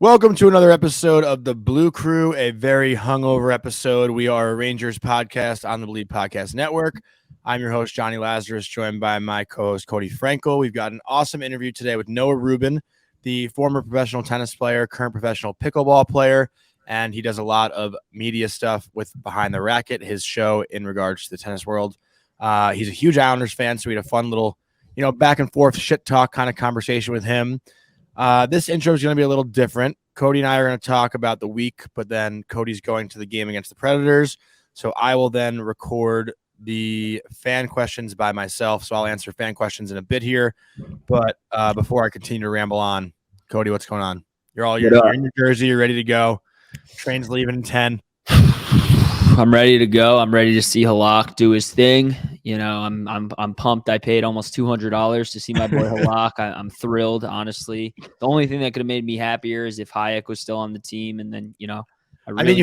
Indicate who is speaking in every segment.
Speaker 1: Welcome to another episode of the Blue Crew, a very hungover episode. We are a Rangers podcast on the Bleed Podcast Network. I'm your host, Jonny Lazarus, joined by my co-host, Cody Frankel. We've got an awesome interview today with Noah Rubin, the former professional tennis player, current professional pickleball player, and he does a lot of media stuff with Behind the Racket, his show in regards to the tennis world. He's a huge Islanders fan, so we had a fun little, back and forth shit talk kind of conversation with him. This intro is going to be a little different. Cody and I are going to talk about the week, but then Cody's going to the game against the Predators. So I will then record the fan questions by myself. So I'll answer fan questions in a bit here. But before I continue to ramble on, Cody, what's going on? You're in your jersey. You're ready to go. Train's leaving in 10.
Speaker 2: I'm ready to go. I'm ready to see Halak do his thing. I'm pumped. I paid almost $200 to see my boy Halak. I'm thrilled, honestly. The only thing that could have made me happier is if Hayek was still on the team, and then you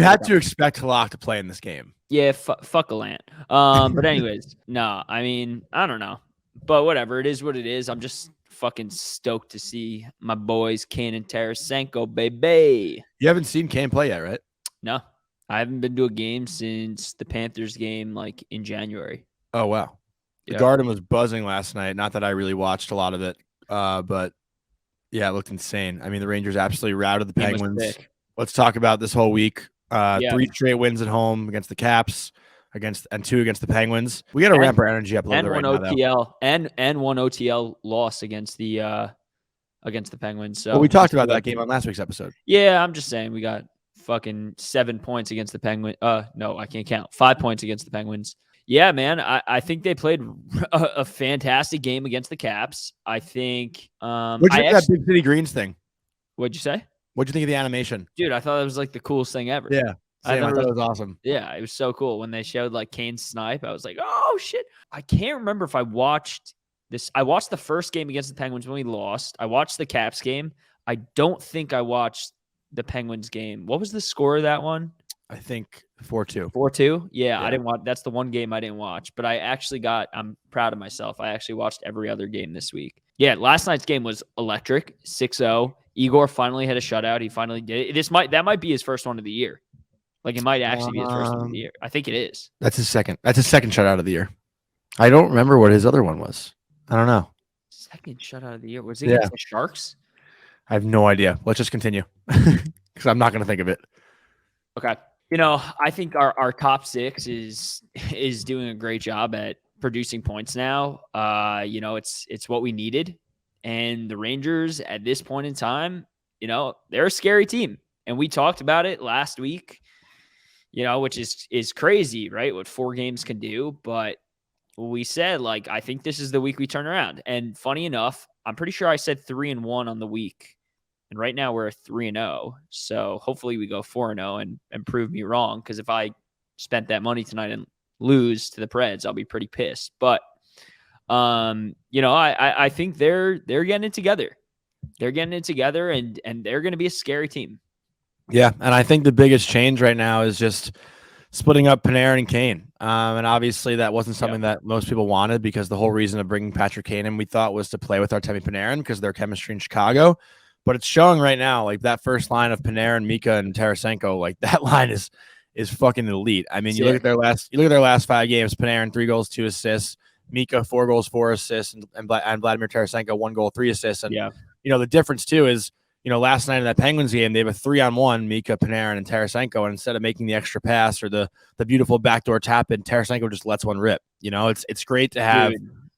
Speaker 1: had to expect Halak to play in this game.
Speaker 2: Yeah, fuck a land. But anyways, no. I don't know, but whatever. It is what it is. I'm just fucking stoked to see my boys Kane and Tarasenko, baby.
Speaker 1: You haven't seen Kane play yet, right?
Speaker 2: No. I haven't been to a game since the Panthers game, like in January.
Speaker 1: Oh, wow. The Garden was buzzing last night. Not that I really watched a lot of it, but yeah, it looked insane. I mean, the Rangers absolutely routed the Penguins. Let's talk about this whole week. 3 straight wins at home against the Caps, and 2 against the Penguins. We got to ramp our energy up a little bit right
Speaker 2: now. And one OTL loss against the Penguins. So
Speaker 1: we talked about that game on last week's episode.
Speaker 2: Yeah, I'm just saying we got fucking 7 points against the Penguins. No, I can't count. 5 points against the Penguins. Yeah, man. I think they played a fantastic game against the Caps. I think.
Speaker 1: What'd you think of that Big City Greens thing?
Speaker 2: What'd you say?
Speaker 1: What'd you think of the animation?
Speaker 2: Dude, I thought it was like the coolest thing ever.
Speaker 1: Yeah. I thought it was awesome.
Speaker 2: Yeah, it was so cool. When they showed like Kane's snipe, I was like, oh shit. I can't remember if I watched this. I watched the first game against the Penguins when we lost. I watched the Caps game. I don't think I watched the Penguins game. What was the score of that one?
Speaker 1: I think 4-2.
Speaker 2: 4-2? Yeah, I didn't watch. That's the one game I didn't watch. But I'm proud of myself. I actually watched every other game this week. Yeah, last night's game was electric. 6-0. Igor finally had a shutout. He finally did it. That might be his first one of the year. Like it might actually be his first one of the year. I think it is.
Speaker 1: That's his second. That's his second shutout of the year. I don't remember what his other one was. I don't know.
Speaker 2: Second shutout of the year. Was it against the Sharks?
Speaker 1: I have no idea. Let's just continue because I'm not going to think of it.
Speaker 2: Okay. I think our top 6 is doing a great job at producing points now. It's what we needed. And the Rangers at this point in time, they're a scary team. And we talked about it last week, which is crazy, right? What 4 games can do. But we said, I think this is the week we turn around. And funny enough, I'm pretty sure I said 3-1 on the week. And right now we're 3-0. So hopefully we go 4-0 and prove me wrong. Because if I spent that money tonight and lose to the Preds, I'll be pretty pissed. But, I think they're getting it together. They're getting it together, and they're going to be a scary team.
Speaker 1: Yeah, and I think the biggest change right now is just splitting up Panarin and Kane. And obviously that wasn't something that most people wanted because the whole reason of bringing Patrick Kane in, we thought, was to play with Artemi Panarin because of their chemistry in Chicago. But it's showing right now, like that first line of Panarin, Mika, and Tarasenko, like that line is fucking elite. I mean, you look at their last 5 games. Panarin 3 goals, 2 assists. Mika 4 goals, 4 assists, and Vladimir Tarasenko 1 goal, 3 assists. And the difference too is last night in that Penguins game they have a 3-on-1 Mika, Panarin, and Tarasenko, and instead of making the extra pass or the beautiful backdoor tap in, Tarasenko just lets one rip. It's great to have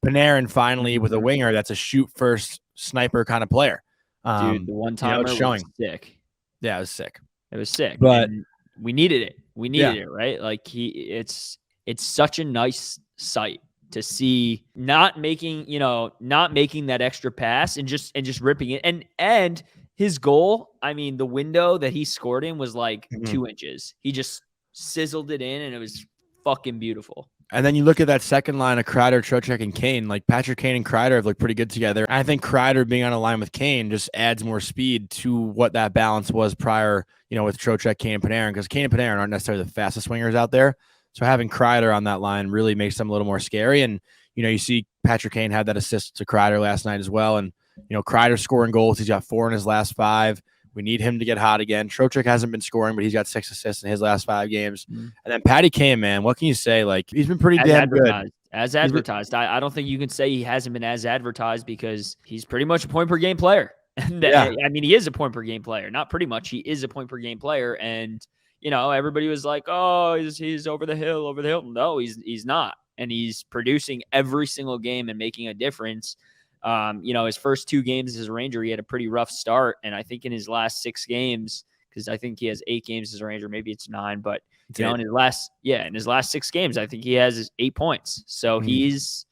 Speaker 1: Panarin finally with a winger that's a shoot first sniper kind of player.
Speaker 2: Dude, the one time
Speaker 1: it's showing.
Speaker 2: Was sick.
Speaker 1: Yeah, it was sick.
Speaker 2: It was sick,
Speaker 1: but
Speaker 2: and we needed it. We needed it, right? Like it's such a nice sight to see not making that extra pass and just ripping it. And his goal, I mean, the window that he scored in was like 2 inches. He just sizzled it in, and it was fucking beautiful.
Speaker 1: And then you look at that second line of Kreider, Trocheck, and Kane. Like Patrick Kane and Kreider have looked pretty good together. I think Kreider being on a line with Kane just adds more speed to what that balance was prior, with Trocheck, Kane, and Panarin, because Kane and Panarin aren't necessarily the fastest swingers out there. So having Kreider on that line really makes them a little more scary. And, you see Patrick Kane had that assist to Kreider last night as well. And, Kreider scoring goals. He's got 4 in his last 5. We need him to get hot again. Trocheck hasn't been scoring, but he's got 6 assists in his last 5 games. And then Patty Kane, man, what can you say? Like, he's been pretty damn good.
Speaker 2: As advertised. I don't think you can say he hasn't been as advertised because he's pretty much a point per game player. And
Speaker 1: Yeah.
Speaker 2: I mean, he is a point per game player. Not pretty much. He is a point per game player. And, everybody was like, oh, he's over the hill. No, he's not. And he's producing every single game and making a difference. His first 2 games as a Ranger, he had a pretty rough start. And I think in his last 6 games, because I think he has 8 games as a Ranger, maybe it's 9, but in his last 6 games, I think he has 8 points. So he's,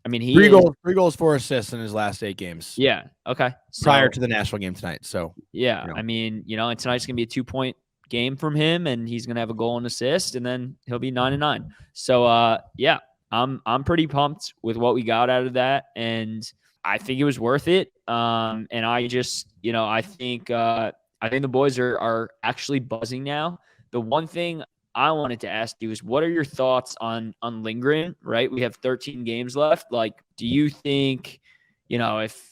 Speaker 2: he
Speaker 1: 3 goals, 4 assists in his last 8 games.
Speaker 2: Yeah. Okay.
Speaker 1: Prior to the Nashville game tonight. So
Speaker 2: yeah, and tonight's gonna be a 2-point game from him, and he's gonna have a goal and assist, and then he'll be 9-9. So I'm pretty pumped with what we got out of that, and I think it was worth it. And I just, I think the boys are actually buzzing now. The one thing I wanted to ask you is, what are your thoughts on Lindgren, right? We have 13 games left. Like, do you think, if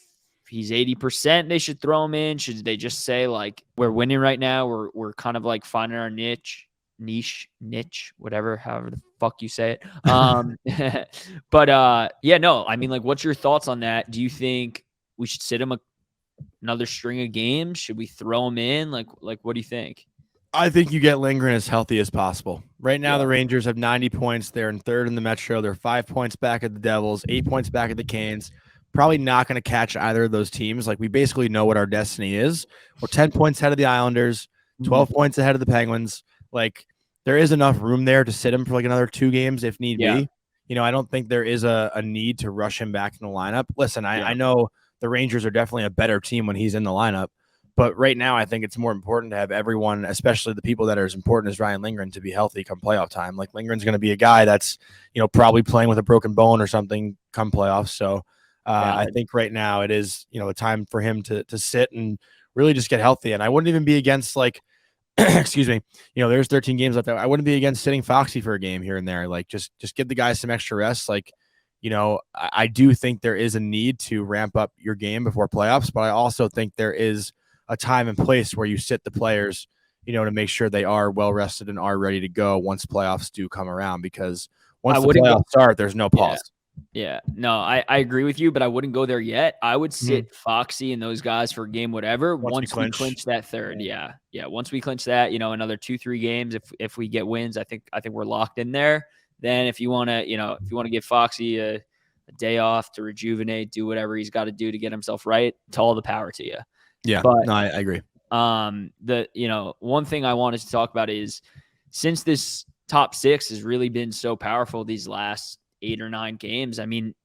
Speaker 2: he's 80%, they should throw him in? Should they just say, like, we're winning right now, we're kind of like finding our niche, whatever, however the fuck you say it. But what's your thoughts on that? Do you think we should sit him another string of games? Should we throw him in? Like what do you think?
Speaker 1: I think you get Lindgren as healthy as possible. Right now, the Rangers have 90 points. They're in 3rd in the Metro. They're 5 points back at the Devils, 8 points back at the Canes. Probably not going to catch either of those teams. Like, we basically know what our destiny is. We're 10 points ahead of the Islanders, 12 points ahead of the Penguins. Like, there is enough room there to sit him for like another 2 games if need be. I don't think there is a need to rush him back in the lineup. Listen, I know the Rangers are definitely a better team when he's in the lineup. But right now, I think it's more important to have everyone, especially the people that are as important as Ryan Lindgren, to be healthy come playoff time. Like, Lindgren's going to be a guy that's, probably playing with a broken bone or something come playoffs. So I think right now it is, the time for him to sit and really just get healthy. And I wouldn't even be against, like, excuse me, there's 13 games left. I wouldn't be against sitting Foxy for a game here and there. Like, just give the guys some extra rest. Like, I do think there is a need to ramp up your game before playoffs, but I also think there is a time and place where you sit the players, to make sure they are well rested and are ready to go once playoffs do come around, because once the playoffs start, there's no pause.
Speaker 2: Yeah. No, I agree with you, but I wouldn't go there yet. I would sit Foxy and those guys for a game, whatever, once we clinch that 3rd. Yeah. Once we clinch that, another 2-3 games, if we get wins, I think we're locked in there. Then if you want to, give Foxy a day off to rejuvenate, do whatever he's got to do to get himself right, it's all the power to you.
Speaker 1: Yeah,
Speaker 2: but,
Speaker 1: no, I agree.
Speaker 2: One thing I wanted to talk about is, since this top 6 has really been so powerful these last 8 or 9 games,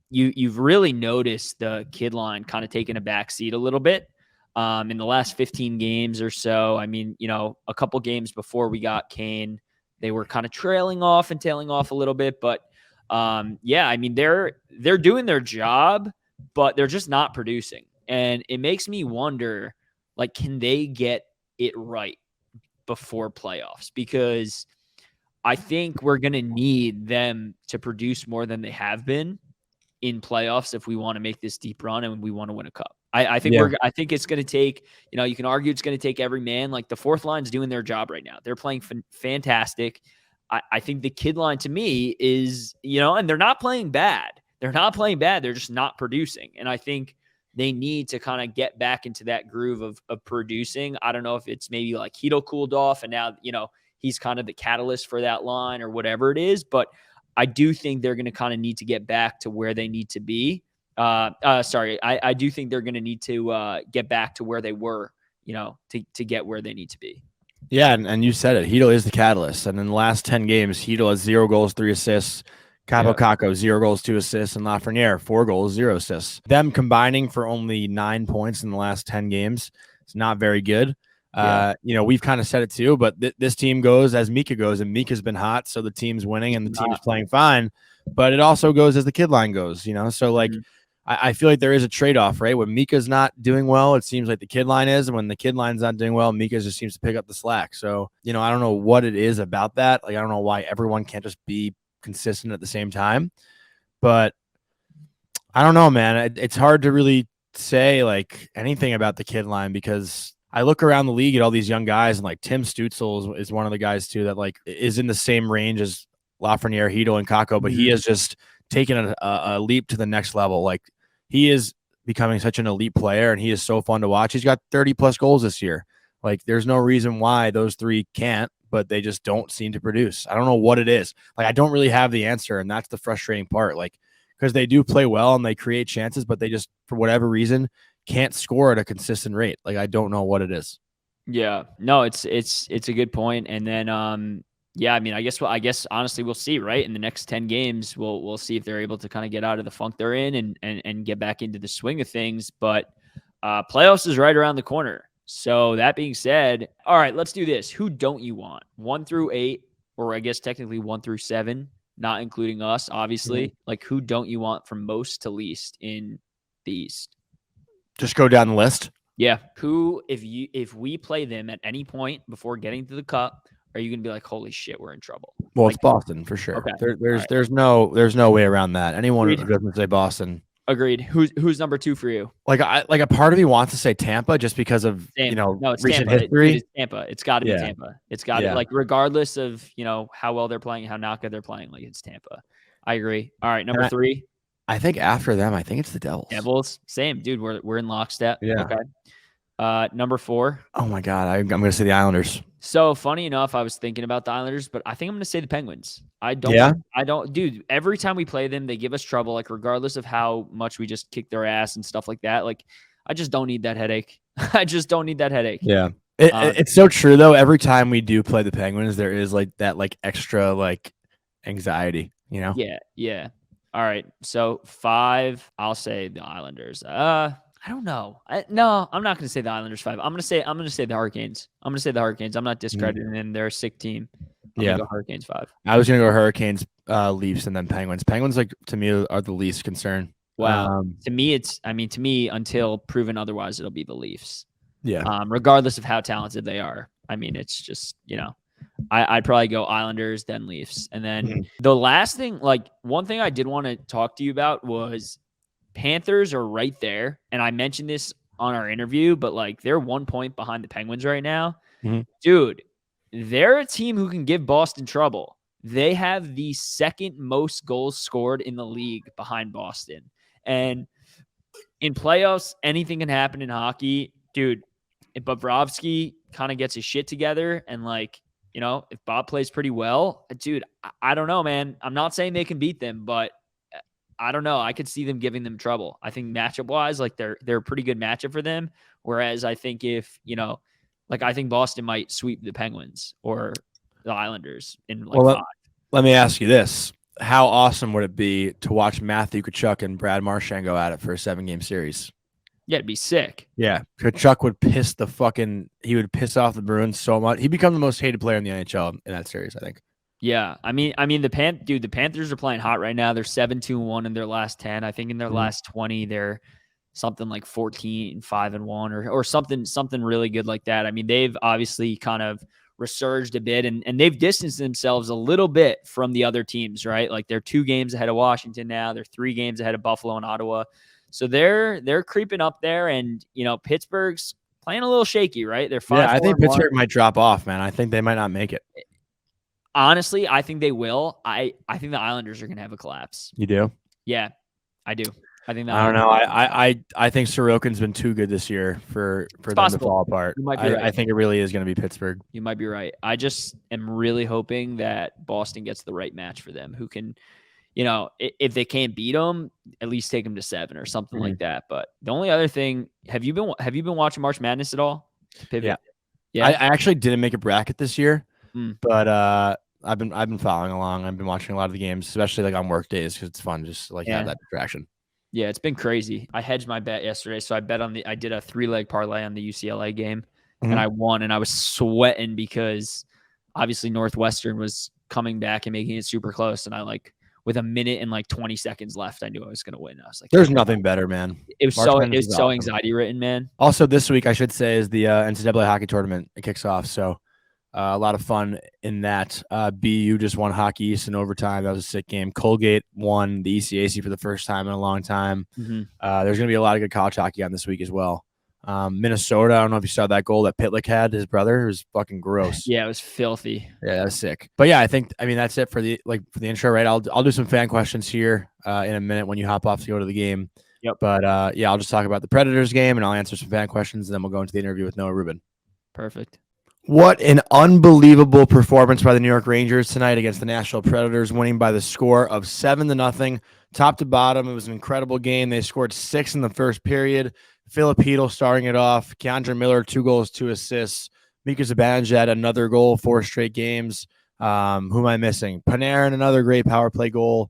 Speaker 2: you've really noticed the kid line kind of taking a back seat a little bit. In the last 15 games or so, a couple games before we got Kane, they were kind of trailing off and tailing off a little bit, but they're doing their job, but they're just not producing. And it makes me wonder, like, can they get it right before playoffs? Because I think we're going to need them to produce more than they have been in playoffs if we want to make this deep run and we want to win a cup. I think it's going to take, you can argue it's going to take every man. Like, the 4th line's doing their job right now. They're playing fantastic. I think the kid line, to me, is, and they're not playing bad. They're just not producing. And I think they need to kind of get back into that groove of producing. I don't know if it's maybe like Hito cooled off and now, he's kind of the catalyst for that line or whatever it is. But I do think they're going to kind of need to get back to where they need to be. I do think they're going to need to get back to where they were, to get where they need to be.
Speaker 1: Yeah, and you said it. Hito is the catalyst. And in the last 10 games, Hito has 0 goals, 3 assists. Capo Caco, 0 goals, 2 assists, and Lafreniere, 4 goals, 0 assists. Them combining for only 9 points in the last 10 games is not very good. We've kind of said it too, but this team goes as Mika goes, and Mika's been hot, so the team's winning and the team's playing fine. But it also goes as the kid line goes, So, like, I feel like there is a trade-off, right? When Mika's not doing well, it seems like the kid line is, and when the kid line's not doing well, Mika just seems to pick up the slack. So, I don't know what it is about that. Like, I don't know why everyone can't just be consistent at the same time, but I don't know, man. It's hard to really say like anything about the kid line because I look around the league at all these young guys, and like Tim Stutzel is one of the guys too that like is in the same range as Lafreniere, Hito, and Kako, but he has just taken a leap to the next level. Like he is becoming such an elite player, and he is so fun to watch. He's got 30 plus goals this year. Like there's no reason why those three can't, but they just don't seem to produce. I don't know what it is. Like I don't really have the answer, and that's the frustrating part. Like because they do play well and they create chances, but they just for whatever reason can't score at a consistent rate. Like I don't know what it is.
Speaker 2: Yeah, no, it's a good point. And then, yeah, I mean, I guess honestly, we'll see, right? In the next 10 games, we'll see if they're able to kind of get out of the funk they're in and get back into the swing of things. But playoffs is right around the corner. So that being said, all right, let's do this. Who don't you want? 1 through 8, or I guess technically 1 through 7, not including us, obviously. Like, who don't you want from most to least in the East?
Speaker 1: Just go down the list.
Speaker 2: Yeah. Who, if we play them at any point before getting to the cup, are you going to be like, holy shit, we're in trouble?
Speaker 1: Well,
Speaker 2: like,
Speaker 1: it's Boston for sure.
Speaker 2: Okay.
Speaker 1: There's no way around that. Anyone who doesn't say Boston.
Speaker 2: Agreed. Who's number 2 for you?
Speaker 1: Like a part of me wants to say Tampa just because of
Speaker 2: it's
Speaker 1: recent
Speaker 2: Tampa.
Speaker 1: history.
Speaker 2: It's Tampa. It's got to be Tampa. It's got to like regardless of how well they're playing, how not good they're playing. Like it's Tampa. I agree. All right, number 3.
Speaker 1: I think after them, I think it's the Devils.
Speaker 2: Devils, same dude. We're in lockstep.
Speaker 1: Yeah.
Speaker 2: Okay. Number 4.
Speaker 1: Oh my God, I'm going to say the Islanders.
Speaker 2: So funny enough, I was thinking about the Islanders, but I think I'm going to say the Penguins. I don't, dude. Every time we play them, they give us trouble. Like regardless of how much we just kick their ass and stuff like that. Like I just don't need that headache. I just don't need that headache.
Speaker 1: Yeah, it's so true though. Every time we do play the Penguins, there is like that like extra like anxiety.
Speaker 2: Yeah. All right. So 5, I'll say the Islanders. I don't know. No, I'm not going to say the Islanders 5. I'm going to say the Hurricanes. I'm not discrediting them. They're a sick team. I'm going to go Hurricanes 5.
Speaker 1: I was going to go Hurricanes, Leafs, and then Penguins. Penguins, like to me, are the least concern.
Speaker 2: Wow. To me, until proven otherwise, it'll be the Leafs.
Speaker 1: Yeah.
Speaker 2: Regardless of how talented they are. I mean, it's just, I'd probably go Islanders, then Leafs. And then the last thing, like one thing I did want to talk to you about was Panthers are right there. And I mentioned this on our interview, but like they're 1 point behind the Penguins right now. Dude, they're a team who can give Boston trouble. They have the second most goals scored in the league behind Boston. And in playoffs, anything can happen in hockey. Dude, if Bobrovsky kind of gets his shit together and like, if Bob plays pretty well, dude, I don't know, man. I'm not saying they can beat them, but I don't know. I could see them giving them trouble. I think matchup wise, like they're a pretty good matchup for them. Whereas I think if, I think Boston might sweep the Penguins or the Islanders in like 5.
Speaker 1: Let me ask you this. How awesome would it be to watch Matthew Tkachuk and Brad Marchand go at it for a 7-game series?
Speaker 2: Yeah, it'd be sick.
Speaker 1: Yeah. Tkachuk would he would piss off the Bruins so much. He'd become the most hated player in the NHL in that series, I think.
Speaker 2: Yeah. I mean, the Panthers are playing hot right now. They're 7-2-1 in their last 10. I think in their last 20, they're something like 14-5-1 or something really good like that. I mean, they've obviously kind of resurged a bit and they've distanced themselves a little bit from the other teams, right? Like they're 2 games ahead of Washington now. They're 3 games ahead of Buffalo and Ottawa. So they're creeping up there, and Pittsburgh's playing a little shaky, right? They're 5.
Speaker 1: Yeah, I think Pittsburgh might drop off, man. I think they might not make it.
Speaker 2: Honestly, I think they will. I think the Islanders are going to have a collapse.
Speaker 1: You do?
Speaker 2: Yeah, I do. I think
Speaker 1: I don't know. I think Sorokin's been too good this year for them to fall apart.
Speaker 2: You might be right.
Speaker 1: I think it really is going to be Pittsburgh.
Speaker 2: You might be right. I just am really hoping that Boston gets the right match for them, who can, if they can't beat them, at least take them to 7 or something like that. But the only other thing, have you been watching March Madness at all?
Speaker 1: Yeah. I actually didn't make a bracket this year, but I've been following along. I've been watching a lot of the games, especially like on work days because it's fun just to have that distraction.
Speaker 2: Yeah, it's been crazy. I hedged my bet yesterday, so I did a 3-leg parlay on the UCLA game, and I won, and I was sweating because obviously Northwestern was coming back and making it super close, and I with a minute and 20 seconds left, I knew I was going to win. I was like,
Speaker 1: "There's nothing better, man."
Speaker 2: It was so anxiety ridden, man.
Speaker 1: Also, this week I should say is the NCAA hockey tournament. It kicks off, so a lot of fun in that. BU just won Hockey East in overtime. That was a sick game. Colgate won the ECAC for the first time in a long time. There's going to be a lot of good college hockey on this week as well. Minnesota, I don't know if you saw that goal that Pitlick had, his brother. It was fucking gross.
Speaker 2: Yeah, it was filthy.
Speaker 1: Yeah, that was sick. But yeah, I mean, that's it for the intro, right? I'll do some fan questions here in a minute when you hop off to go to the game.
Speaker 2: Yep.
Speaker 1: But yeah, I'll just talk about the Predators game and I'll answer some fan questions, and then we'll go into the interview with Noah Rubin.
Speaker 2: Perfect.
Speaker 1: What an unbelievable performance by the New York Rangers tonight against the Nashville Predators, winning by the score of 7-0, top to bottom. It was an incredible game. They scored 6 in the first period. Filipino starting it off. K'Andre Miller, 2 goals, 2 assists. Mika Zibanejad, another goal, 4 straight games. Who am I missing? Panarin, another great power play goal.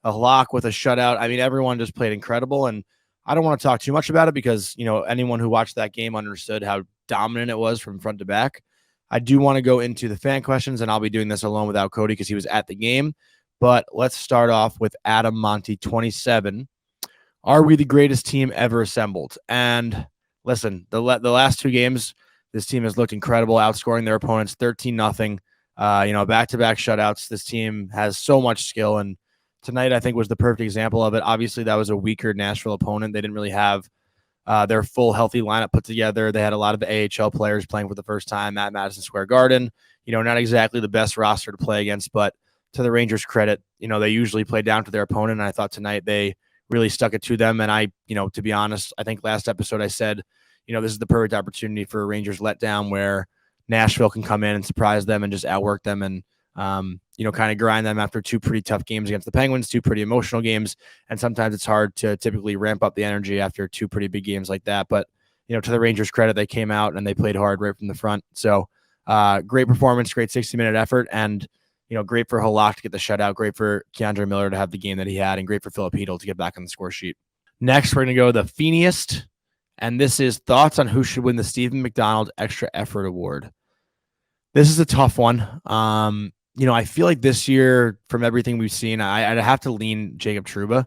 Speaker 1: A lock with a shutout. I mean, everyone just played incredible, and I don't want to talk too much about it because, anyone who watched that game understood how dominant it was from front to back. I do want to go into the fan questions, and I'll be doing this alone without Cody because he was at the game. But let's start off with Adam Monty, 27. Are we the greatest team ever assembled? And listen, the last 2 games, this team has looked incredible, outscoring their opponents 13-0. Back-to-back shutouts. This team has so much skill, and tonight I think was the perfect example of it. Obviously, that was a weaker Nashville opponent. They didn't really have their full healthy lineup put together. They had a lot of AHL players playing for the first time at Madison Square Garden. Not exactly the best roster to play against, but to the Rangers' credit, they usually play down to their opponent. And I thought tonight they really stuck it to them. And I, to be honest, I think last episode I said, this is the perfect opportunity for a Rangers letdown where Nashville can come in and surprise them and just outwork them and, kind of grind them after 2 pretty tough games against the Penguins, 2 pretty emotional games. And sometimes it's hard to typically ramp up the energy after 2 pretty big games like that. But, to the Rangers' credit, they came out and they played hard right from the front. So great performance, great 60-minute effort. And, great for Halak to get the shutout, great for K'Andre Miller to have the game that he had, and great for Filipino to get back on the score sheet. Next, we're going to go the Feeniest. And this is thoughts on who should win the Stephen McDonald Extra Effort Award. This is a tough one. I feel like this year, from everything we've seen, I'd have to lean Jacob Trouba.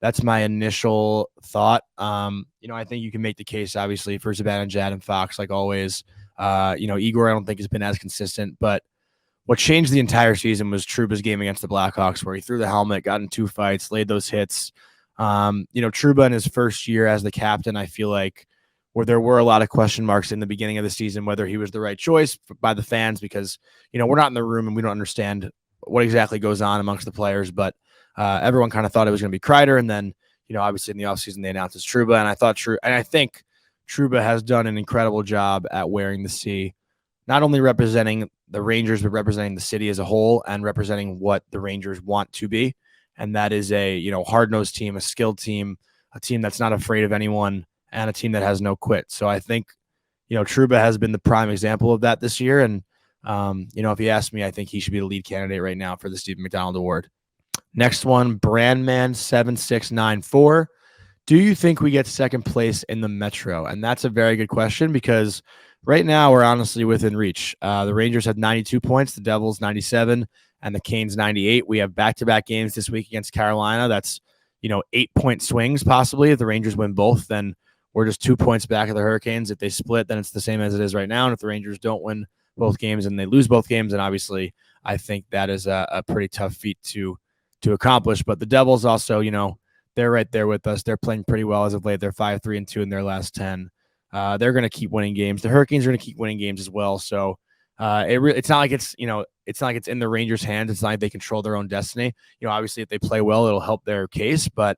Speaker 1: That's my initial thought. I think you can make the case, obviously, for Zibanejad and Fox, like always. Igor, I don't think has been as consistent, but what changed the entire season was Trouba's game against the Blackhawks, where he threw the helmet, got in 2 fights, laid those hits. Trouba in his first year as the captain, I feel like where there were a lot of question marks in the beginning of the season, whether he was the right choice by the fans, because, we're not in the room and we don't understand what exactly goes on amongst the players, but everyone kind of thought it was going to be Kreider. And then, obviously in the offseason, they announced it's Trouba. And I think Trouba has done an incredible job at wearing the C, not only representing the Rangers, but representing the city as a whole and representing what the Rangers want to be. And that is a, hard-nosed team, a skilled team, a team that's not afraid of anyone, and a team that has no quit. So I think, Trouba has been the prime example of that this year. And, if you ask me, I think he should be the lead candidate right now for the Stephen McDonald Award. Next one, Brandman7694. Do you think we get second place in the Metro? And that's a very good question because right now we're honestly within reach. The Rangers have 92 points, the Devils 97, and the Canes 98. We have back-to-back games this week against Carolina. That's, 8-point swings possibly. If the Rangers win both, then we're just 2 points back of the Hurricanes. If they split, then it's the same as it is right now. And if the Rangers don't win both games and they lose both games, then obviously I think that is a pretty tough feat to accomplish. But the Devils also, they're right there with us. They're playing pretty well as of late. They're 5-3-2 in their last 10. They're going to keep winning games. The Hurricanes are going to keep winning games as well. So it's not like it's in the Rangers' hands. It's not like they control their own destiny. Obviously if they play well, it'll help their case. But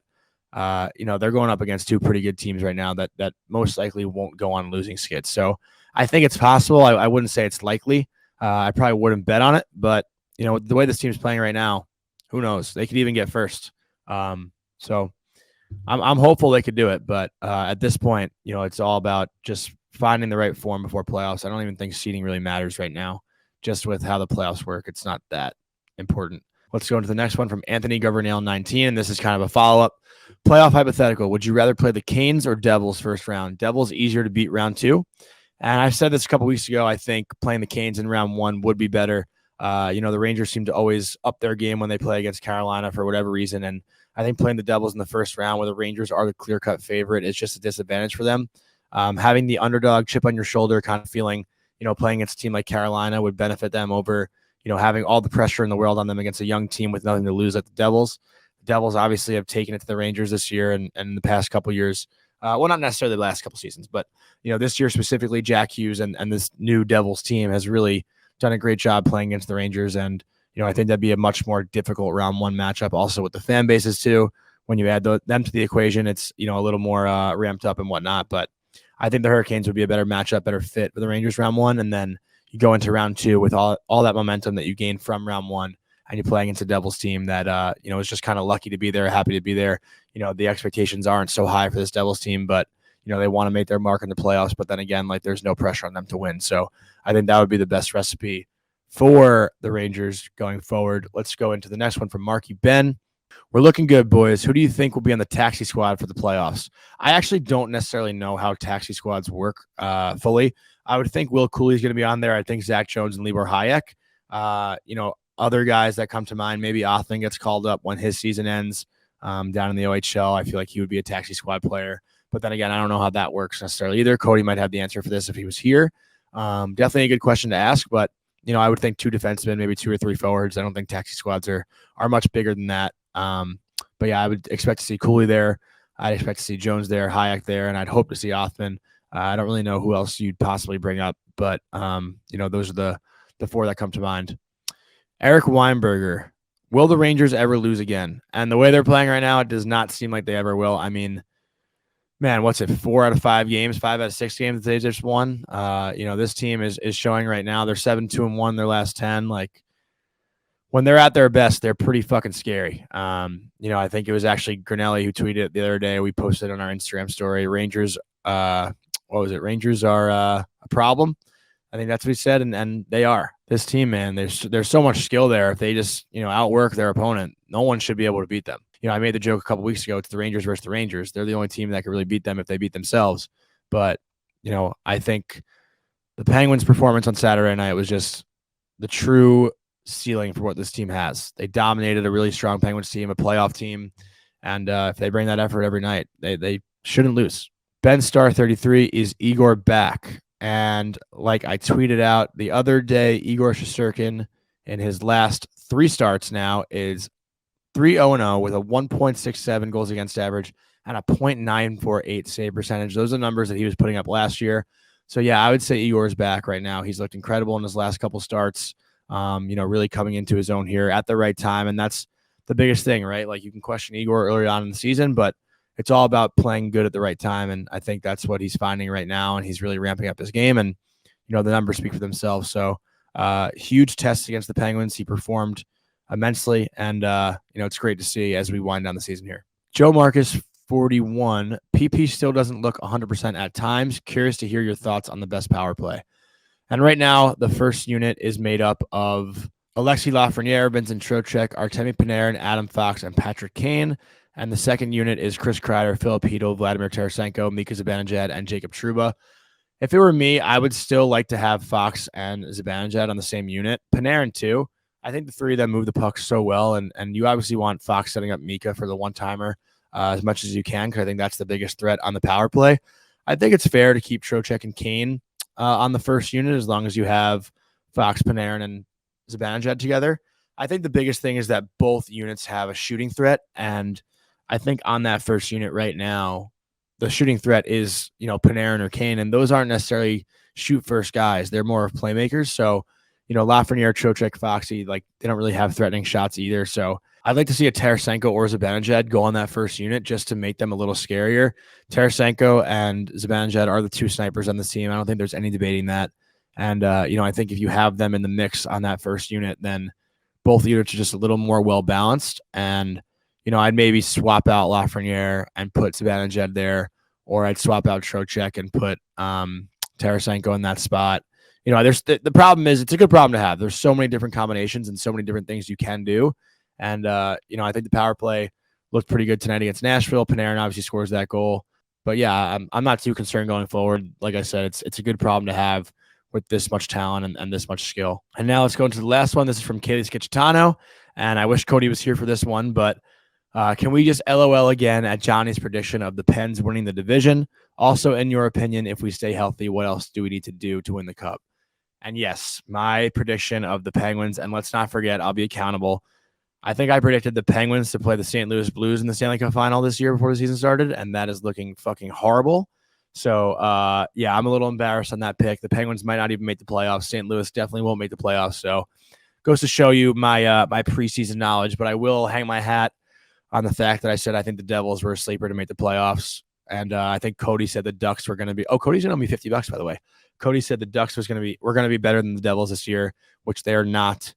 Speaker 1: they're going up against 2 pretty good teams right now that most likely won't go on losing skid. So I think it's possible. I wouldn't say it's likely. I probably wouldn't bet on it. But the way this team's playing right now, who knows? They could even get first. So I'm hopeful they could do it, but at this point, it's all about just finding the right form before playoffs. I don't even think seeding really matters right now. Just with how the playoffs work, it's not that important. Let's go into the next one from Anthony Governale 19, and this is kind of a follow-up. Playoff hypothetical. Would you rather play the Canes or Devils first round? Devils easier to beat round 2. And I said this a couple weeks ago. I think playing the Canes in round 1 would be better. The Rangers seem to always up their game when they play against Carolina for whatever reason, and I think playing the Devils in the first round where the Rangers are the clear-cut favorite is just a disadvantage for them. Having the underdog chip on your shoulder kind of feeling, playing against a team like Carolina would benefit them over, having all the pressure in the world on them against a young team with nothing to lose like the Devils. The Devils obviously have taken it to the Rangers this year and in the past couple years. Well, not necessarily the last couple seasons, but this year specifically, Jack Hughes and this new Devils team has really done a great job playing against the Rangers. And, I think that'd be a much more difficult round one matchup also with the fan bases too. When you add them to the equation, it's, a little more ramped up and whatnot. But I think the Hurricanes would be a better matchup, better fit for the Rangers round one. And then you go into round two with all that momentum that you gained from round one, and you play against a Devils team that, is just kind of lucky to be there, happy to be there. The expectations aren't so high for this Devils team, but, they want to make their mark in the playoffs. But then again, there's no pressure on them to win. So I think that would be the best recipe for the Rangers going forward. Let's go into the next one from Marky Ben. We're looking good, boys. Who do you think will be on the taxi squad for the playoffs? I actually don't necessarily know how taxi squads work fully. I would think Will Cooley's going to be on there. I think Zach Jones and Libor Hayek. Other guys that come to mind, maybe Othman gets called up when his season ends down in the OHL. I feel like he would be a taxi squad player. But then again, I don't know how that works necessarily either. Cody might have the answer for this if he was here. Definitely a good question to ask, but I would think 2 defensemen, maybe 2 or 3 forwards. I don't think taxi squads are much bigger than that. But yeah, I would expect to see Cooley there. I'd expect to see Jones there, Hayek there, and I'd hope to see Othman. I don't really know who else you'd possibly bring up, but those are the 4 that come to mind. Eric Weinberger, will the Rangers ever lose again? And the way they're playing right now, it does not seem like they ever will. I mean, man, what's it? 4 out of 5 games, 5 out of 6 games they just won. This team is showing right now they're 7-2-1 their last 10. When they're at their best, they're pretty fucking scary. I think it was actually Grinelli who tweeted it the other day. We posted on our Instagram story. Rangers, Rangers are a problem. I think that's what he said, and they are. This team, man, there's so much skill there. If they just outwork their opponent, no one should be able to beat them. I made the joke a couple weeks ago. It's the Rangers versus the Rangers. They're the only team that can really beat them if they beat themselves. But I think the Penguins' performance on Saturday night was just the true ceiling for what this team has. They dominated a really strong Penguins team, a playoff team, and if they bring that effort every night, they shouldn't lose. Ben Star 33 is Igor back. And like I tweeted out the other day, Igor Shesterkin in his last 3 starts now is 3-0-0 with a 1.67 goals against average and a .948 save percentage. Those are numbers that he was putting up last year. So yeah, I would say Igor's back right now. He's looked incredible in his last couple starts. Really coming into his own here at the right time. And that's the biggest thing, right? You can question Igor early on in the season, but it's all about playing good at the right time. And I think that's what he's finding right now. And he's really ramping up his game. And, the numbers speak for themselves. So huge test against the Penguins. He performed immensely. And, it's great to see as we wind down the season here. Joe Marcus, 41. PP still doesn't look 100% at times. Curious to hear your thoughts on the best power play. And right now, the first unit is made up of Alexi Lafreniere, Vincent Trocheck, Artemi Panarin, Adam Fox, and Patrick Kane. And the second unit is Chris Kreider, Filip Chytil, Vladimir Tarasenko, Mika Zibanejad, and Jacob Trouba. If it were me, I would still like to have Fox and Zibanejad on the same unit. Panarin, too. I think the 3 of them move the puck so well, and you obviously want Fox setting up Mika for the one-timer as much as you can, because I think that's the biggest threat on the power play. I think it's fair to keep Trocheck and Kane on the first unit as long as you have Fox, Panarin, and Zibanejad together. I think the biggest thing is that both units have a shooting threat, and I think on that first unit right now, the shooting threat is, Panarin or Kane, and those aren't necessarily shoot first guys. They're more of playmakers. So, Lafreniere, Trocheck, Foxy, they don't really have threatening shots either. So I'd like to see a Tarasenko or Zibanejad go on that first unit just to make them a little scarier. Tarasenko and Zibanejad are the 2 snipers on this team. I don't think there's any debating that. And, I think if you have them in the mix on that first unit, then both units are just a little more well-balanced. And, I'd maybe swap out Lafreniere and put Zibanejad there, or I'd swap out Trocheck and put Tarasenko in that spot. There's the problem is it's a good problem to have. There's so many different combinations and so many different things you can do. And, I think the power play looked pretty good tonight against Nashville. Panarin obviously scores that goal. But, yeah, I'm not too concerned going forward. Like I said, it's a good problem to have with this much talent and this much skill. And now let's go into the last one. This is from Kaylee Skicitano. And I wish Cody was here for this one, but can we just LOL again at Jonny's prediction of the Pens winning the division? Also, in your opinion, if we stay healthy, what else do we need to do to win the Cup? And yes, my prediction of the Penguins, and let's not forget, I'll be accountable. I think I predicted the Penguins to play the St. Louis Blues in the Stanley Cup final this year before the season started, and that is looking fucking horrible. So, yeah, I'm a little embarrassed on that pick. The Penguins might not even make the playoffs. St. Louis definitely won't make the playoffs. So, goes to show you my my preseason knowledge. But I will hang my hat on the fact that I said I think the Devils were a sleeper to make the playoffs. And I think Cody said the Ducks were going to be. Oh, Cody's going to be $50, by the way. Cody said the Ducks we're going to be better than the Devils this year, which they're not.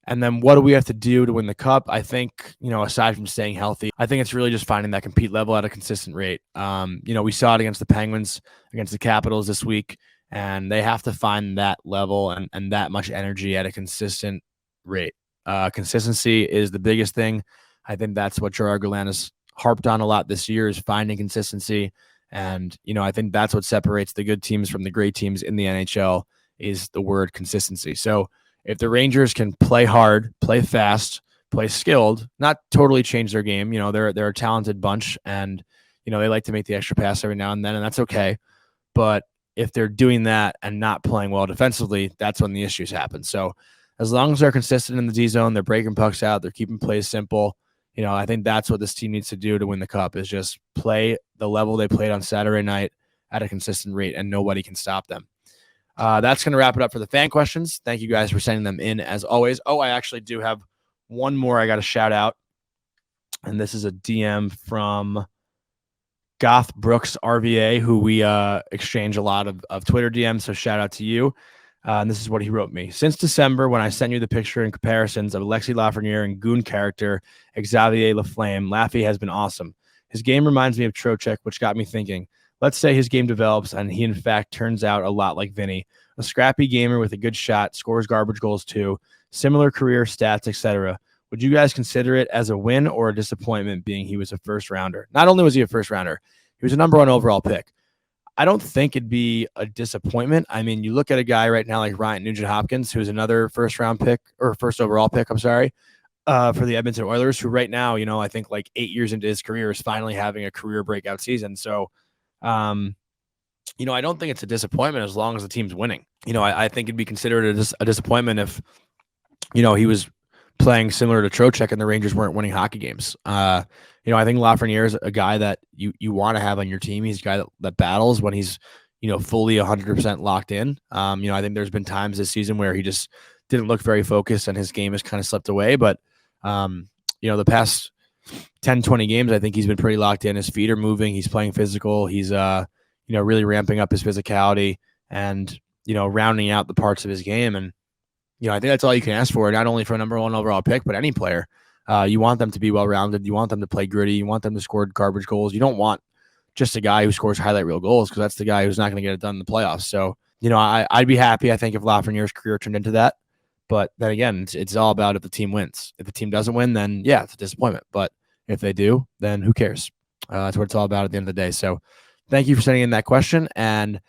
Speaker 1: And then what do we have to do to win the cup? I think, aside from staying healthy, I think it's really just finding that compete level at a consistent rate. We saw it against the Penguins, against the Capitals this week, and they have to find that level and that much energy at a consistent rate. Consistency is the biggest thing. I think that's what Gerard Gallant has harped on a lot this year, is finding consistency. And, I think that's what separates the good teams from the great teams in the NHL is the word consistency. So if the Rangers can play hard, play fast, play skilled, not totally change their game, they're a talented bunch, and they like to make the extra pass every now and then, and that's okay. But if they're doing that and not playing well defensively, that's when the issues happen. So as long as they're consistent in the D zone, they're breaking pucks out, they're keeping plays simple. I think that's what this team needs to do to win the cup, is just play the level they played on Saturday night at a consistent rate, and nobody can stop them. That's going to wrap it up for the fan questions. Thank you guys for sending them in as always. Oh, I actually do have one more I got to shout out. And this is a DM from Goth Brooks RVA, who we exchange a lot of Twitter DMs. So shout out to you. And this is what he wrote me. Since December, when I sent you the picture and comparisons of Alexis Lafreniere and goon character Xavier Laflamme, Laffy has been awesome. His game reminds me of Trocheck, which got me thinking. Let's say his game develops and he, in fact, turns out a lot like Vinny. A scrappy gamer with a good shot, scores garbage goals too, similar career stats, etc. Would you guys consider it as a win or a disappointment, being he was a first rounder? Not only was he a first rounder, he was a number 1 overall pick. I don't think it'd be a disappointment. I mean, you look at a guy right now like Ryan Nugent-Hopkins, who's another first overall pick, for the Edmonton Oilers, who right now, I think like 8 years into his career is finally having a career breakout season. So, I don't think it's a disappointment as long as the team's winning. I think it'd be considered a disappointment if, he was playing similar to Trocheck and the Rangers weren't winning hockey games. I think Lafreniere is a guy that you want to have on your team. He's a guy that battles when he's, fully 100% locked in. I think there's been times this season where he just didn't look very focused and his game has kind of slipped away. But, the past 10, 20 games, I think he's been pretty locked in. His feet are moving. He's playing physical. He's, really ramping up his physicality and, rounding out the parts of his game. And, I think that's all you can ask for, not only for a number 1 overall pick, but any player. You want them to be well-rounded. You want them to play gritty. You want them to score garbage goals. You don't want just a guy who scores highlight reel goals, because that's the guy who's not going to get it done in the playoffs. So, I'd be happy, I think, if Lafreniere's career turned into that. But then again, it's all about if the team wins. If the team doesn't win, then yeah, it's a disappointment. But if they do, then who cares? That's what it's all about at the end of the day. So thank you for sending in that question. And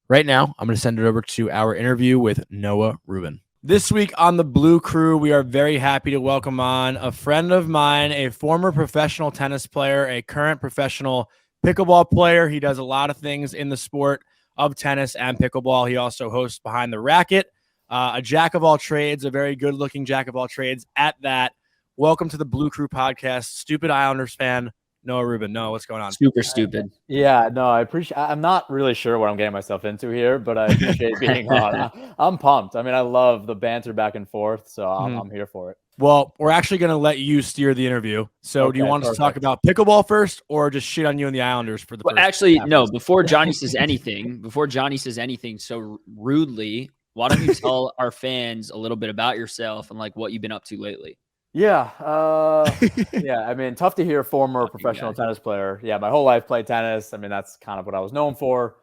Speaker 1: right now, I'm going to send it over to our interview with Noah Rubin. This week on the Blue Crew, we are very happy to welcome on a friend of mine, a former professional tennis player, a current professional pickleball player. He does a lot of things in the sport of tennis and pickleball. He also hosts Behind the Racket, a jack of all trades, a very good-looking jack of all trades at that. Welcome to the Blue Crew podcast, stupid Islanders fan, Noah Rubin. Noah, what's going on?
Speaker 2: Super stupid.
Speaker 3: Yeah, no, I'm not really sure what I'm getting myself into here, but I appreciate being on. I'm pumped. I mean, I love the banter back and forth, so I'm here for it.
Speaker 1: Well, we're actually going to let you steer the interview. So
Speaker 3: Okay,
Speaker 1: do you want us to talk about pickleball first, or just shit on you and the Islanders for the first?
Speaker 2: Actually, no, before Jonny says anything so rudely, why don't you tell our fans a little bit about yourself and like what you've been up to lately?
Speaker 3: Yeah. I mean, tough to hear former professional tennis player. Yeah, my whole life played tennis. I mean, that's kind of what I was known for.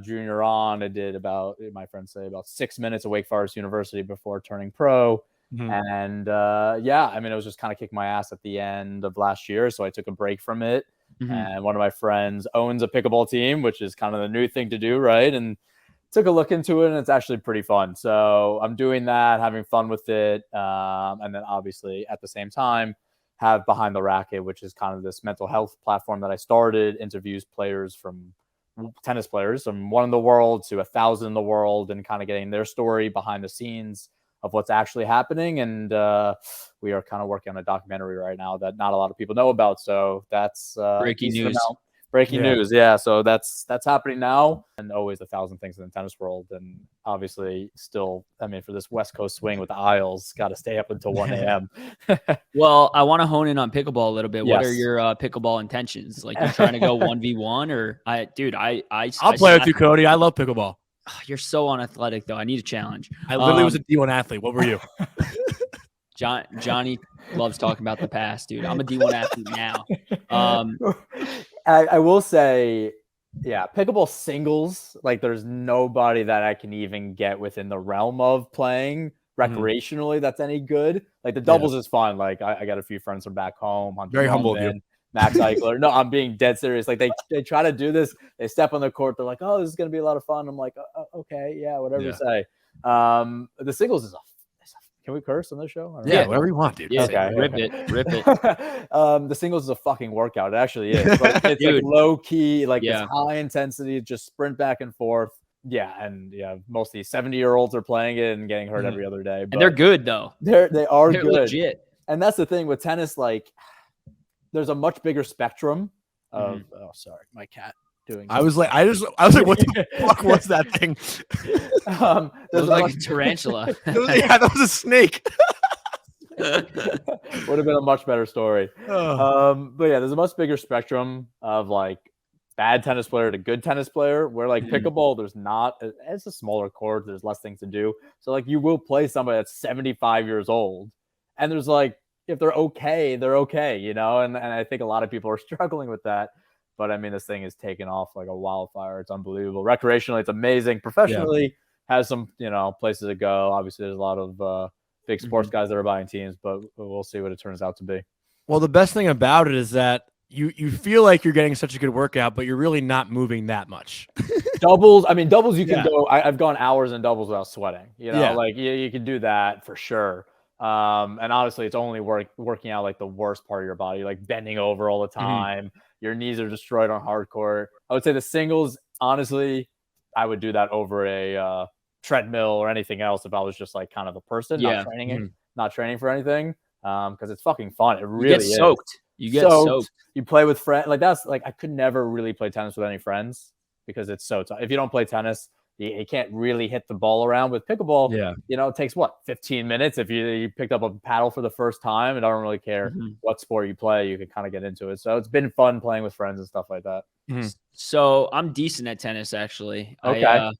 Speaker 3: Junior on, I did about 6 minutes at Wake Forest University before turning pro. Mm-hmm. And I mean, it was just kind of kicking my ass at the end of last year. So I took a break from it. Mm-hmm. And one of my friends owns a pickleball team, which is kind of the new thing to do, right? And took a look into it, and it's actually pretty fun. So I'm doing that, having fun with it. And then obviously at the same time, have Behind the Racket, which is kind of this mental health platform that I started, interviews tennis players from 1 in the world to 1,000 in the world, and kind of getting their story behind the scenes what's actually happening. And we are kind of working on a documentary right now that not a lot of people know about. So that's
Speaker 2: Breaking news.
Speaker 3: Breaking news. Yeah. So that's happening now, and always 1,000 things in the tennis world. And obviously still, I mean, for this West Coast swing with the Isles, got to stay up until 1 a.m.
Speaker 2: Well, I want to hone in on pickleball a little bit.
Speaker 3: Yes.
Speaker 2: What are your pickleball intentions? Like, you're trying to go 1v1 or I'll
Speaker 1: play with you, Cody. I love pickleball.
Speaker 2: You're so unathletic though. I need a challenge.
Speaker 1: I literally was a D1 athlete. What were you?
Speaker 2: Johnny loves talking about the past, dude. I'm a D1 athlete now.
Speaker 3: I will say, yeah, pickleball singles, like there's nobody that I can even get within the realm of playing recreationally that's any good. Like the doubles is fun. Like I got a few friends from back home.
Speaker 1: Very humble of you.
Speaker 3: Max Eichler. No, I'm being dead serious. Like they try to do this. They step on the court. They're like, oh, this is going to be a lot of fun. I'm like, okay, yeah, whatever you say. The singles is can we curse on this show?
Speaker 1: Yeah, whatever you want, dude.
Speaker 2: Yeah,
Speaker 3: okay.
Speaker 2: Rip it.
Speaker 3: The singles is a fucking workout. It actually is. Like, it's like low key, like it's high intensity, just sprint back and forth. Yeah, and mostly 70-year-olds are playing it and getting hurt every other day. But
Speaker 2: and they're good though.
Speaker 3: They are
Speaker 2: They're
Speaker 3: good.
Speaker 2: legit.
Speaker 3: And that's the thing with tennis. Like, there's a much bigger spectrum of. Oh, sorry, my cat.
Speaker 1: I was like, what the fuck was that thing?
Speaker 2: It was like a tarantula.
Speaker 1: That was a snake.
Speaker 3: Would have been a much better story. But yeah, there's a much bigger spectrum of like bad tennis player to good tennis player. Where like pickleball, there's not. It's a smaller court. There's less things to do. So like you will play somebody that's 75 years old, and there's like if they're okay, they're okay, you know. And I think a lot of people are struggling with that. But I mean, this thing is taking off like a wildfire. It's unbelievable. Recreationally, it's amazing. Professionally, has some places to go. Obviously, there's a lot of big sports guys that are buying teams, but we'll see what it turns out to be.
Speaker 1: Well, the best thing about it is that you feel like you're getting such a good workout, but you're really not moving that much.
Speaker 3: Doubles you can go. I've gone hours in doubles without sweating. Like you can do that for sure. And honestly, it's only working out like the worst part of your body, like bending over all the time. Your knees are destroyed on hard court. I would say the singles, honestly, I would do that over a treadmill or anything else if I was just like kind of a person, not training for anything. Because it's fucking fun. It really is.
Speaker 2: You get soaked.
Speaker 3: You play with friends. Like that's like I could never really play tennis with any friends because it's so tough. If you don't play tennis, you can't really hit the ball around. With pickleball, it takes 15 minutes. If you picked up a paddle for the first time, and I don't really care what sport you play, you can kind of get into it. So it's been fun playing with friends and stuff like that.
Speaker 2: So I'm decent at tennis, actually.
Speaker 3: Okay.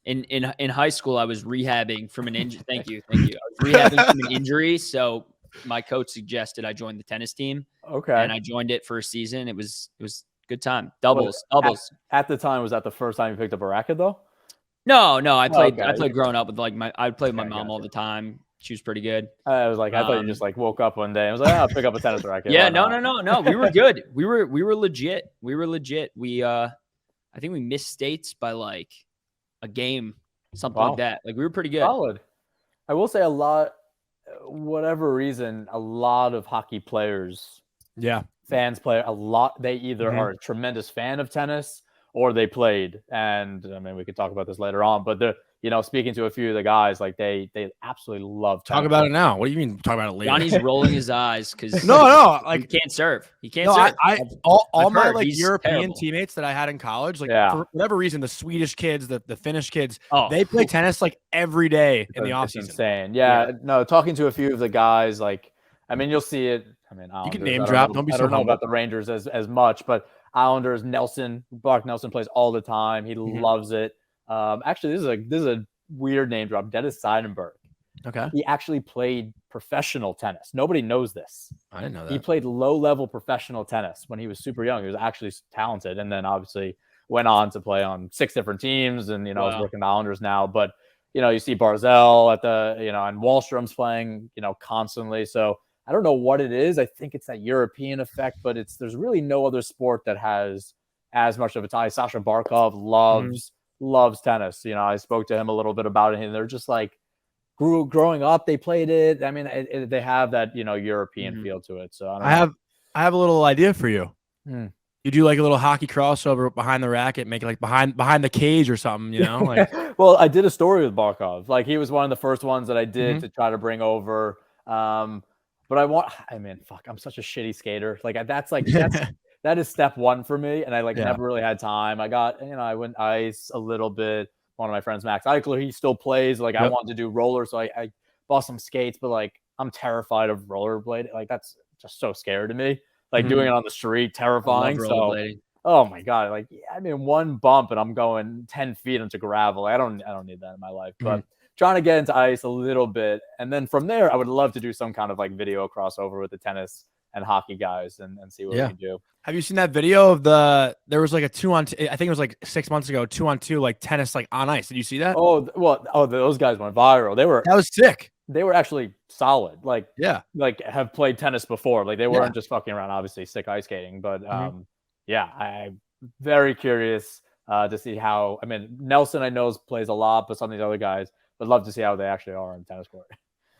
Speaker 2: In high school, I was rehabbing from an injury. Thank you. I was rehabbing from an injury, so my coach suggested I join the tennis team.
Speaker 3: Okay.
Speaker 2: And I joined it for a season. It was good time. Doubles.
Speaker 3: At the time, was that the first time you picked up a racket though?
Speaker 2: No. I played growing up with I'd play with my mom all the time. She was pretty good.
Speaker 3: I was like, I thought you just like woke up one day and was like, I'll pick up a tennis racket.
Speaker 2: Yeah, no. We were good. We were legit. We I think we missed states by like a game, something like that. Like we were pretty good.
Speaker 3: Solid. I will say a lot, whatever reason, a lot of hockey players, fans play a lot. They either are a tremendous fan of tennis or they played. And I mean, we could talk about this later on, but speaking to a few of the guys, like they absolutely love tennis.
Speaker 1: Talk about it now. What do you mean talk about it later?
Speaker 2: Johnny's rolling his eyes because
Speaker 1: no, like
Speaker 2: he can't serve. He can't serve.
Speaker 1: All my like European teammates that I had in college, like for whatever reason, the Swedish kids, the Finnish kids, they play tennis like every day in the offseason.
Speaker 3: Insane. Yeah. No, talking to a few of the guys, like I mean, you'll see it. I mean,
Speaker 1: you can name drop. Don't be so
Speaker 3: I don't know about the Rangers as much, but Islanders, Brock Nelson plays all the time. He loves it. Actually, this is a weird name drop. Dennis Seidenberg.
Speaker 1: Okay.
Speaker 3: He actually played professional tennis. Nobody knows this.
Speaker 1: I didn't know that.
Speaker 3: He played low-level professional tennis when he was super young. He was actually talented, and then obviously went on to play on 6 different teams, and is working the Islanders now. But you see Barzell at the and Wallstrom's playing constantly. So I don't know what it is. I think it's that European effect, but there's really no other sport that has as much of a tie. Sasha Barkov loves tennis. I spoke to him a little bit about it, and they're just like growing up, they played it. I mean, they have that European feel to it. So I have
Speaker 1: a little idea for you. You do like a little hockey crossover behind the racket, make it like behind the cage or something, you know? Like,
Speaker 3: well, I did a story with Barkov. Like he was one of the first ones that I did
Speaker 1: Mhm.
Speaker 3: to try to bring over. But I mean, fuck, I'm such a shitty skater. Like that is step one for me. And I like
Speaker 1: Yeah.
Speaker 3: never really had time. I went ice a little bit. One of my friends, Max Eichler, he still plays. Like I
Speaker 1: Yep.
Speaker 3: wanted to do roller. So I bought some skates, but like I'm terrified of rollerblade. Like that's just so scary to me. Like doing it on the street, terrifying.
Speaker 2: I love
Speaker 3: So
Speaker 2: rollerblading.
Speaker 3: oh my God. Like, I mean, one bump and I'm going 10 feet into gravel. I don't need that in my life, but trying to get into ice a little bit. And then from there, I would love to do some kind of like video crossover with the tennis and hockey guys and see what we can do.
Speaker 1: Have you seen that video of there was like a 2-on-2, I think it was like 6 months ago, 2-on-2, like tennis, like on ice. Did you see that?
Speaker 3: Oh, well, those guys went viral.
Speaker 1: That was sick.
Speaker 3: They were actually solid. Like,
Speaker 1: Yeah.
Speaker 3: like have played tennis before. Like they weren't just fucking around, obviously sick ice skating, but yeah, I'm very curious to see how. I mean, Nelson I know plays a lot, but some of these other guys would love to see how they actually are on tennis court.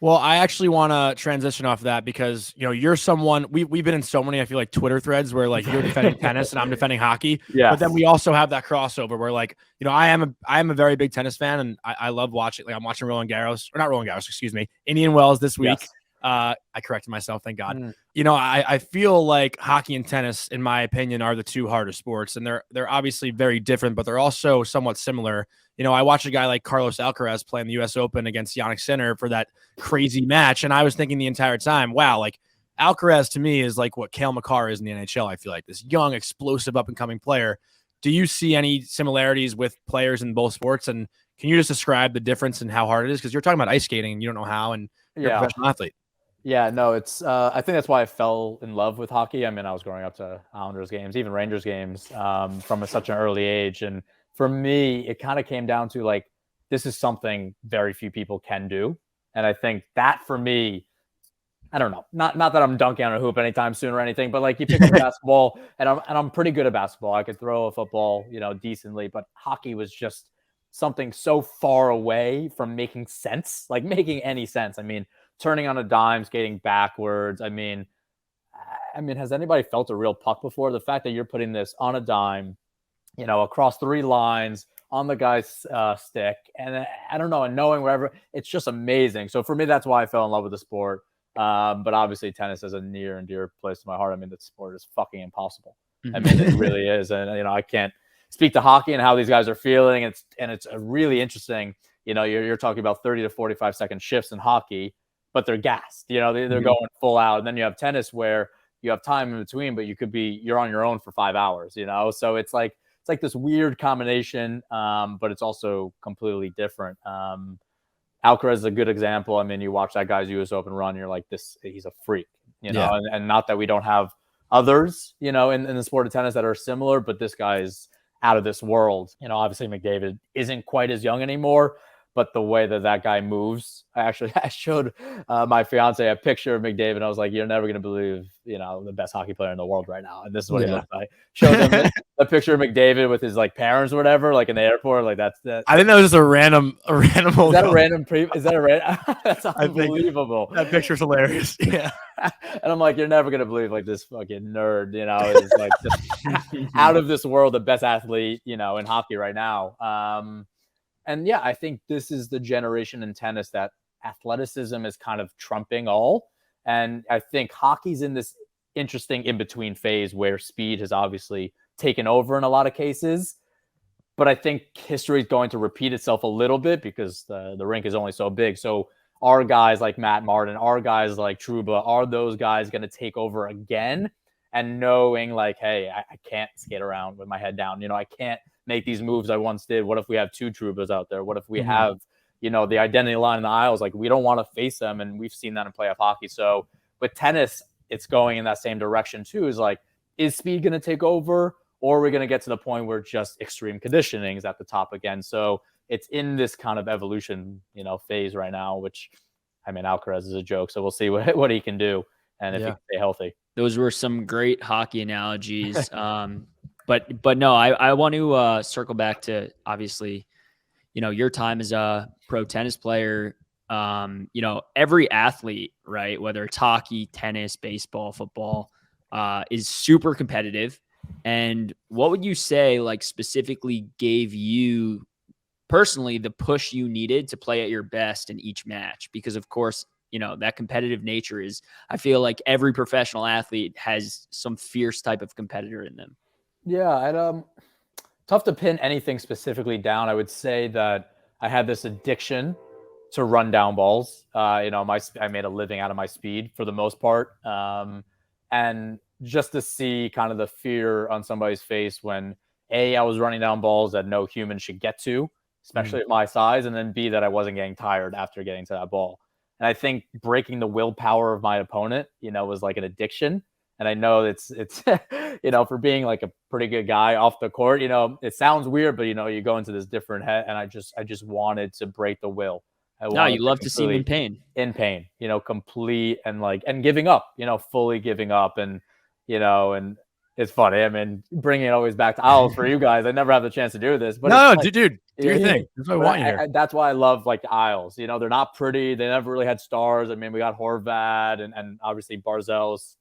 Speaker 1: Well, I actually want to transition off that because, you know, you're someone we've been in so many, I feel like, Twitter threads where like you're defending tennis and I'm defending hockey.
Speaker 3: Yeah.
Speaker 1: But then we also have that crossover where like, you know, I am a very big tennis fan and I love watching, like I'm watching Indian Wells this week.
Speaker 3: Yes.
Speaker 1: I corrected myself, thank God. You know, I feel like hockey and tennis, in my opinion, are the two hardest sports, and they're obviously very different, but they're also somewhat similar. You know, I watched a guy like Carlos Alcaraz play in the U.S. Open against Yannick Sinner for that crazy match, and I was thinking the entire time, wow, like Alcaraz to me is like what Cale Makar is in the NHL. I feel like this young, explosive, up-and-coming player. Do you see any similarities with players in both sports, and can you just describe the difference in how hard it is? Because you're talking about ice skating, and you don't know how, and you're a professional athlete.
Speaker 3: Yeah, no, it's I think that's why I fell in love with hockey. I mean, I was growing up to Islanders games, even Rangers games, from such an early age. And for me, it kind of came down to like, this is something very few people can do. And I think that for me, I don't know, not that I'm dunking on a hoop anytime soon or anything, but like you pick up a basketball and I'm pretty good at basketball. I could throw a football, you know, decently, but hockey was just something so far away from making sense, like making any sense. I mean, turning on a dime, skating backwards. I mean, has anybody felt a real puck before? The fact that you're putting this on a dime, you know, across 3 lines on the guy's stick, and I don't know, and knowing wherever, it's just amazing. So for me, that's why I fell in love with the sport. But obviously, tennis is a near and dear place to my heart. I mean, the sport is fucking impossible. I mean, it really is, and you know, I can't speak to hockey and how these guys are feeling. It's a really interesting. You know, you're talking about 30 to 45 second shifts in hockey, but they're gassed, you know, they're going full out. And then you have tennis where you have time in between, but you're on your own for 5 hours, you know? So it's like this weird combination, but it's also completely different. Alcaraz is a good example. I mean, you watch that guy's US Open run, you're like, he's a freak, you know, and not that we don't have others, you know, in the sport of tennis that are similar, but this guy is out of this world. You know, obviously McDavid isn't quite as young anymore, but the way that guy moves, I showed my fiance a picture of McDavid. I was like, you're never going to believe, you know, the best hockey player in the world right now. And this is what he looks like. Showed them the picture of McDavid with his like parents or whatever, like in the airport. Like that's that.
Speaker 1: I think that was just a random.
Speaker 3: Is that a random Is that a random? That's unbelievable.
Speaker 1: That picture's hilarious. Yeah.
Speaker 3: And I'm like, you're never going to believe like this fucking nerd, you know, is like just out of this world, the best athlete, you know, in hockey right now. And yeah, I think this is the generation in tennis that athleticism is kind of trumping all. And I think hockey's in this interesting in-between phase where speed has obviously taken over in a lot of cases. But I think history is going to repeat itself a little bit because the rink is only so big. So are guys like Matt Martin, are guys like Trouba, are those guys going to take over again? And knowing like, hey, I can't skate around with my head down. You know, I can't make these moves I once did. What if we have 2 Trubas out there? What if we have, you know, the identity line in the aisles? Like, we don't want to face them. And we've seen that in playoff hockey. So with tennis, it's going in that same direction too. Is like, is speed going to take over? Or are we going to get to the point where just extreme conditioning is at the top again? So it's in this kind of evolution, you know, phase right now, which, I mean, Alcaraz is a joke. So we'll see what he can do and if he can stay healthy.
Speaker 2: Those were some great hockey analogies. But no, I want to circle back to, obviously, you know, your time as a pro tennis player. You know, every athlete, right, whether it's hockey, tennis, baseball, football, is super competitive. And what would you say, like, specifically gave you personally the push you needed to play at your best in each match? Because, of course, you know, that competitive nature is, I feel like every professional athlete has some fierce type of competitor in them.
Speaker 3: Yeah, tough to pin anything specifically down. I would say that I had this addiction to run down balls. You know, I made a living out of my speed for the most part. And just to see kind of the fear on somebody's face when I was running down balls that no human should get to, especially at my size, and then B, that I wasn't getting tired after getting to that ball. And I think breaking the willpower of my opponent, you know, was like an addiction. And I know it's you know, for being like a pretty good guy off the court, you know, it sounds weird, but you know, you go into this different head, and I just wanted to break the will.
Speaker 2: No, you love to see him in pain.
Speaker 3: In pain, you know, complete and giving up, you know, fully giving up, and you know, and it's funny. I mean, bringing it always back to owls for you guys. I never have the chance to do this, but
Speaker 1: no,
Speaker 3: like,
Speaker 1: dude, do your thing. That's what I want you here.
Speaker 3: That's why I love like the Isles. You know, they're not pretty. They never really had stars. I mean, we got Horvat and obviously Barzell's.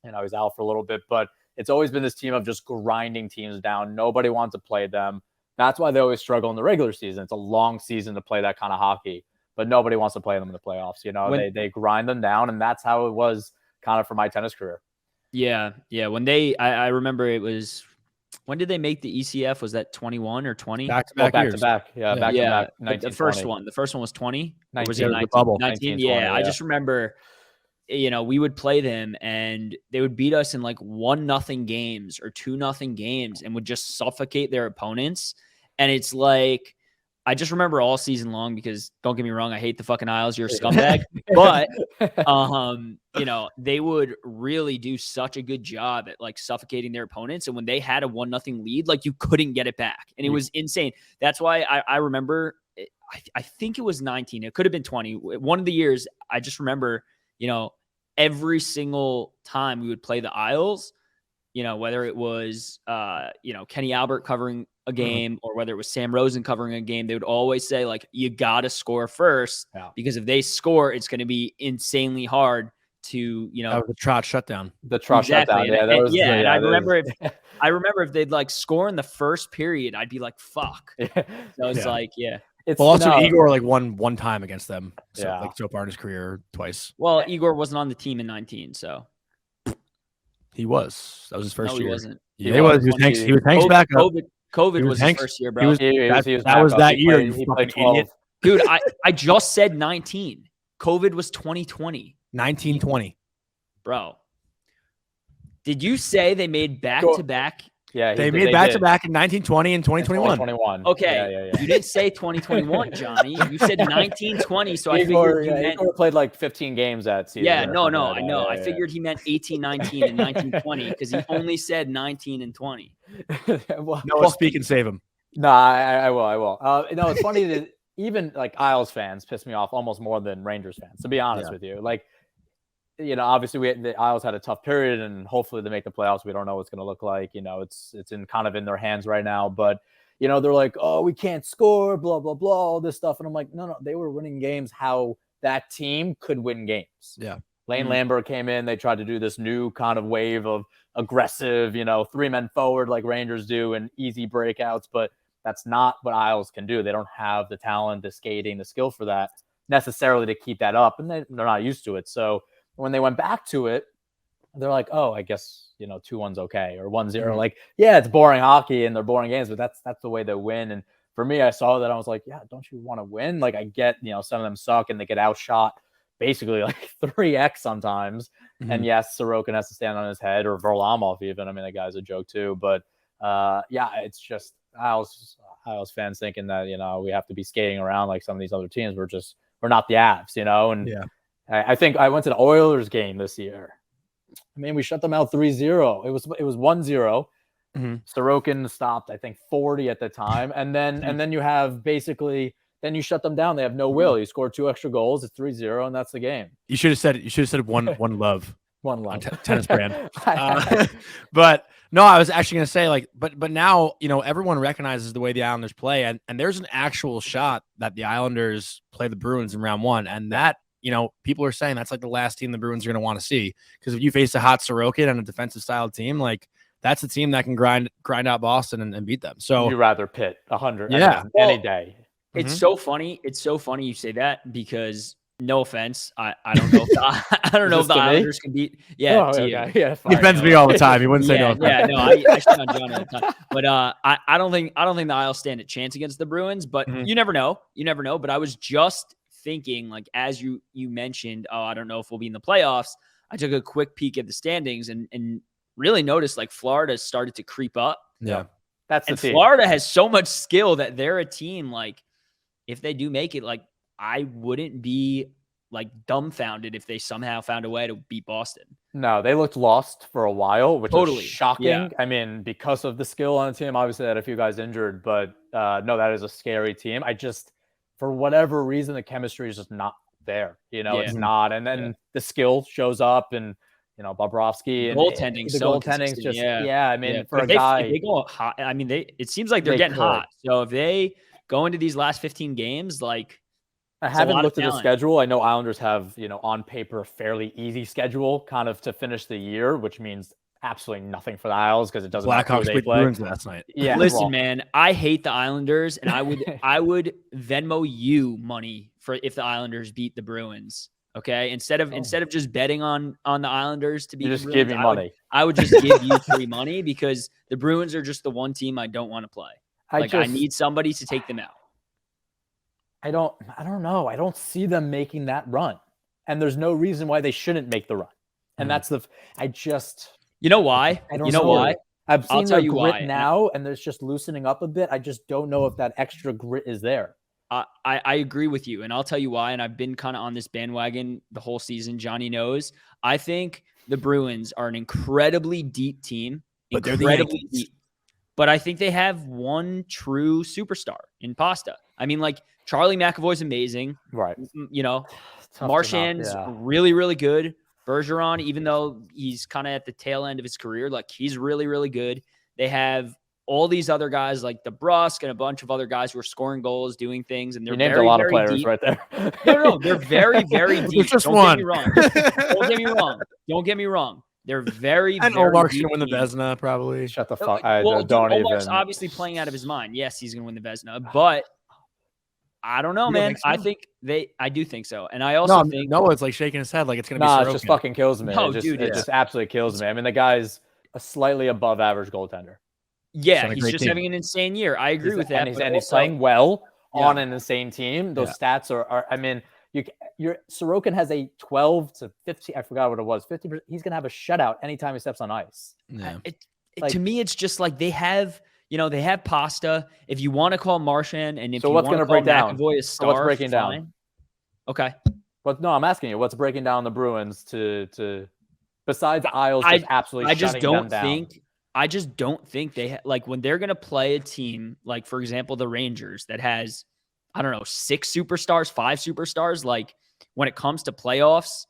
Speaker 3: And I was out for a little bit, but it's always been this team of just grinding teams down. Nobody wants to play them. That's why they always struggle in the regular season. It's a long season to play that kind of hockey, but nobody wants to play them in the playoffs. You know, they grind them down, and that's how it was kind of for my tennis career.
Speaker 2: Yeah. When I remember it was, when did they make the ECF? Was that 21 or 20?
Speaker 1: Back to back.
Speaker 3: Yeah, back to back.
Speaker 2: The first one was 20. Or was it
Speaker 3: 19?
Speaker 2: 19?
Speaker 1: The bubble.
Speaker 2: 19. Yeah, I just remember, you know, we would play them and they would beat us in like 1-0 games or 2-0 games and would just suffocate their opponents. And it's like, I just remember all season long, because don't get me wrong, I hate the fucking Isles. You're a scumbag. But, you know, they would really do such a good job at like suffocating their opponents. And when they had a 1-0 lead, like you couldn't get it back. And it was insane. That's why I remember, I think it was 19. It could have been 20. One of the years, I just remember, you know, every single time we would play the Isles, you know, whether it was, you know, Kenny Albert covering a game or whether it was Sam Rosen covering a game, they would always say, like, you got to score first because if they score, it's going to be insanely hard to, you know.
Speaker 1: That was the Trot shutdown.
Speaker 3: The Trot shutdown. Yeah, that was.
Speaker 2: Yeah, and I remember if they'd like score in the first period, I'd be like, fuck. So it's like, yeah.
Speaker 1: Well, also Igor like won one time against them. So,
Speaker 3: Yeah.
Speaker 1: like so far in his career, twice.
Speaker 2: Well, Igor wasn't on the team in 19, so
Speaker 1: He was. That was his first year.
Speaker 2: He wasn't.
Speaker 1: Yeah, he was. He was Hank's backup.
Speaker 2: COVID was his first year, bro.
Speaker 3: That
Speaker 1: was that year.
Speaker 3: He played 12.
Speaker 1: Idiot.
Speaker 2: Dude, I just said 19. COVID was 2020.
Speaker 1: 1920.
Speaker 2: Bro. Did you say they made back-to-back?
Speaker 3: Yeah,
Speaker 1: they made back-to-back in 1920 and 2021.
Speaker 3: 2021.
Speaker 2: Okay, you didn't say 2021, Johnny. You said 1920, so I figured you meant...
Speaker 3: Igor played like 15 games that season.
Speaker 2: Yeah, no, I know. I figured he meant 18, 19, and 1920 because he only said 19 and 20.
Speaker 1: Noah, speak and save him.
Speaker 3: No, I will. No, it's funny that even like Isles fans piss me off almost more than Rangers fans, to be honest with you. Like, you know, obviously the Isles had a tough period, and hopefully they make the playoffs. We don't know what it's going to look like. You know, it's in kind of in their hands right now. But you know, they're like, oh, we can't score, blah blah blah, all this stuff, and I'm like, no, they were winning games how that team could win games.
Speaker 1: Yeah,
Speaker 3: Lane Lambert came in. They tried to do this new kind of wave of aggressive, you know, 3 men forward like Rangers do and easy breakouts, but that's not what Isles can do. They don't have the talent, the skating, the skill for that necessarily to keep that up, and they're not used to it. So when they went back to it, they're like, oh, I guess, you know, 2-1's okay, or 1-0. Like, yeah, it's boring hockey and they're boring games, but that's the way they win. And for me, I saw that. I was like, yeah, don't you want to win? Like, I get, you know, some of them suck and they get outshot basically like 3x sometimes. And yes, Sorokin has to stand on his head, or Varlamov even. I mean, that guy's a joke too. But yeah, it's just Isles fans thinking that, you know, we have to be skating around like some of these other teams. We're not the Avs, you know? And yeah. I think I went to the Oilers game this year. I mean, we shut them out 3-0. It was 1-0. Sorokin stopped, I think, 40 at the time. And then you have basically, then you shut them down. They have no will. You score 2 extra goals. It's 3-0, and that's the game.
Speaker 1: You should have said one love.
Speaker 3: One love.
Speaker 1: Tennis brand. But no, I was actually going to say, like, but now, you know, everyone recognizes the way the Islanders play, and there's an actual shot that the Islanders play the Bruins in round 1, and that, you know, people are saying that's like the last team the Bruins are going to want to see, because if you face a hot Sorokin and a defensive style team, like, that's the team that can grind out Boston and beat them. So
Speaker 3: you'd rather Pitt 100
Speaker 1: Yeah.
Speaker 3: any day.
Speaker 2: It's so funny. It's so funny you say that because no offense, I don't know if I don't know if the Islanders can beat. Yeah,
Speaker 3: Oh,
Speaker 2: to
Speaker 3: okay.
Speaker 2: you.
Speaker 3: Yeah,
Speaker 1: he offends me all the time. He wouldn't say no.
Speaker 2: Yeah, no, I shit on Jonny all the time. But I don't think the Isles stand a chance against the Bruins. But you never know. You never know. But I was just thinking, like, as you mentioned, I don't know if we'll be in the playoffs. I took a quick peek at the standings and really noticed like Florida started to creep up.
Speaker 1: Yeah,
Speaker 3: that's the
Speaker 2: and
Speaker 3: team.
Speaker 2: Florida has so much skill that they're a team. Like, if they do make it, like, I wouldn't be like dumbfounded if they somehow found a way to beat Boston.
Speaker 3: No, they looked lost for a while, which was shocking.
Speaker 2: Yeah.
Speaker 3: I mean, because of the skill on the team, obviously they had a few guys injured, but no, that is a scary team. I just, for whatever reason, the chemistry is just not there. It's not. And then the skill shows up and, Bobrovsky and
Speaker 2: goaltending's
Speaker 3: the
Speaker 2: so
Speaker 3: goaltending's just,
Speaker 2: I
Speaker 3: mean, for a guy.
Speaker 2: If they go hot, I mean, it seems like they're getting hot. So if they go into these last 15 games, like,
Speaker 3: I haven't looked at the schedule. I know Islanders have, on paper, a fairly easy schedule kind of to finish the year, which means absolutely nothing for the Isles because it doesn't matter who they play.
Speaker 1: Bruins last night.
Speaker 2: Yeah, listen, man, I hate the Islanders, and I would Venmo you money for if the Islanders beat the Bruins. Okay, instead of just betting on the Islanders to beat,
Speaker 3: you just
Speaker 2: the Bruins,
Speaker 3: give me money.
Speaker 2: I would just give you free money because the Bruins are just the one team I don't want to play. I need somebody to take them out.
Speaker 3: I don't know. I don't see them making that run. And there's no reason why they shouldn't make the run. And that's
Speaker 2: you know why? Why?
Speaker 3: I've seen their grit now, and there's just loosening up a bit. I just don't know if that extra grit is there.
Speaker 2: I agree with you, and I'll tell you why. And I've been kind of on this bandwagon the whole season. Jonny knows. I think the Bruins are an incredibly deep team.
Speaker 1: But they're
Speaker 2: incredibly deep. But I think they have one true superstar in Pasta. I mean, like, Charlie McAvoy's amazing.
Speaker 3: Right.
Speaker 2: Marchand's really, really good. Bergeron, even though he's kind of at the tail end of his career, like, he's really, really good. They have all these other guys like DeBrusque and a bunch of other guys who are scoring goals, doing things, and they're
Speaker 3: named a lot of players
Speaker 2: deep.
Speaker 3: Right there.
Speaker 2: No, they're very, very deep.
Speaker 1: There's just
Speaker 2: Don't
Speaker 1: one.
Speaker 2: get me wrong. Don't get me wrong. They're very,
Speaker 1: and
Speaker 2: very
Speaker 1: Omar's going to win the Vezina, probably.
Speaker 3: Shut the fuck.
Speaker 2: Omar's obviously playing out of his mind. Yes, he's going to win the Vezina, but I don't know, man. I do think so. And I also think
Speaker 1: Noah's like shaking his head like it's going to be Sorokin.
Speaker 3: It just fucking kills me.
Speaker 2: No,
Speaker 3: it just absolutely kills me. I mean, the guy's a slightly above average goaltender.
Speaker 2: Yeah, he's just having an insane year. I agree with that.
Speaker 3: And he's playing well on an insane team. Those stats are I mean, Sorokin has a 12 to 15. I forgot what it was. 50%. He's gonna have a shutout anytime he steps on ice.
Speaker 1: Yeah.
Speaker 2: To me, it's just like they have Pasta. If you want to call Marchand, and if you
Speaker 3: what's
Speaker 2: want to call McAvoy a star,
Speaker 3: what's breaking down?
Speaker 2: Okay.
Speaker 3: But no, I'm asking you, what's breaking down the Bruins to besides Isles just absolutely shutting them down?
Speaker 2: I just don't think they like when they're going to play a team like, for example, the Rangers that has, I don't know, 6 superstars, 5 superstars. Like, when it comes to playoffs,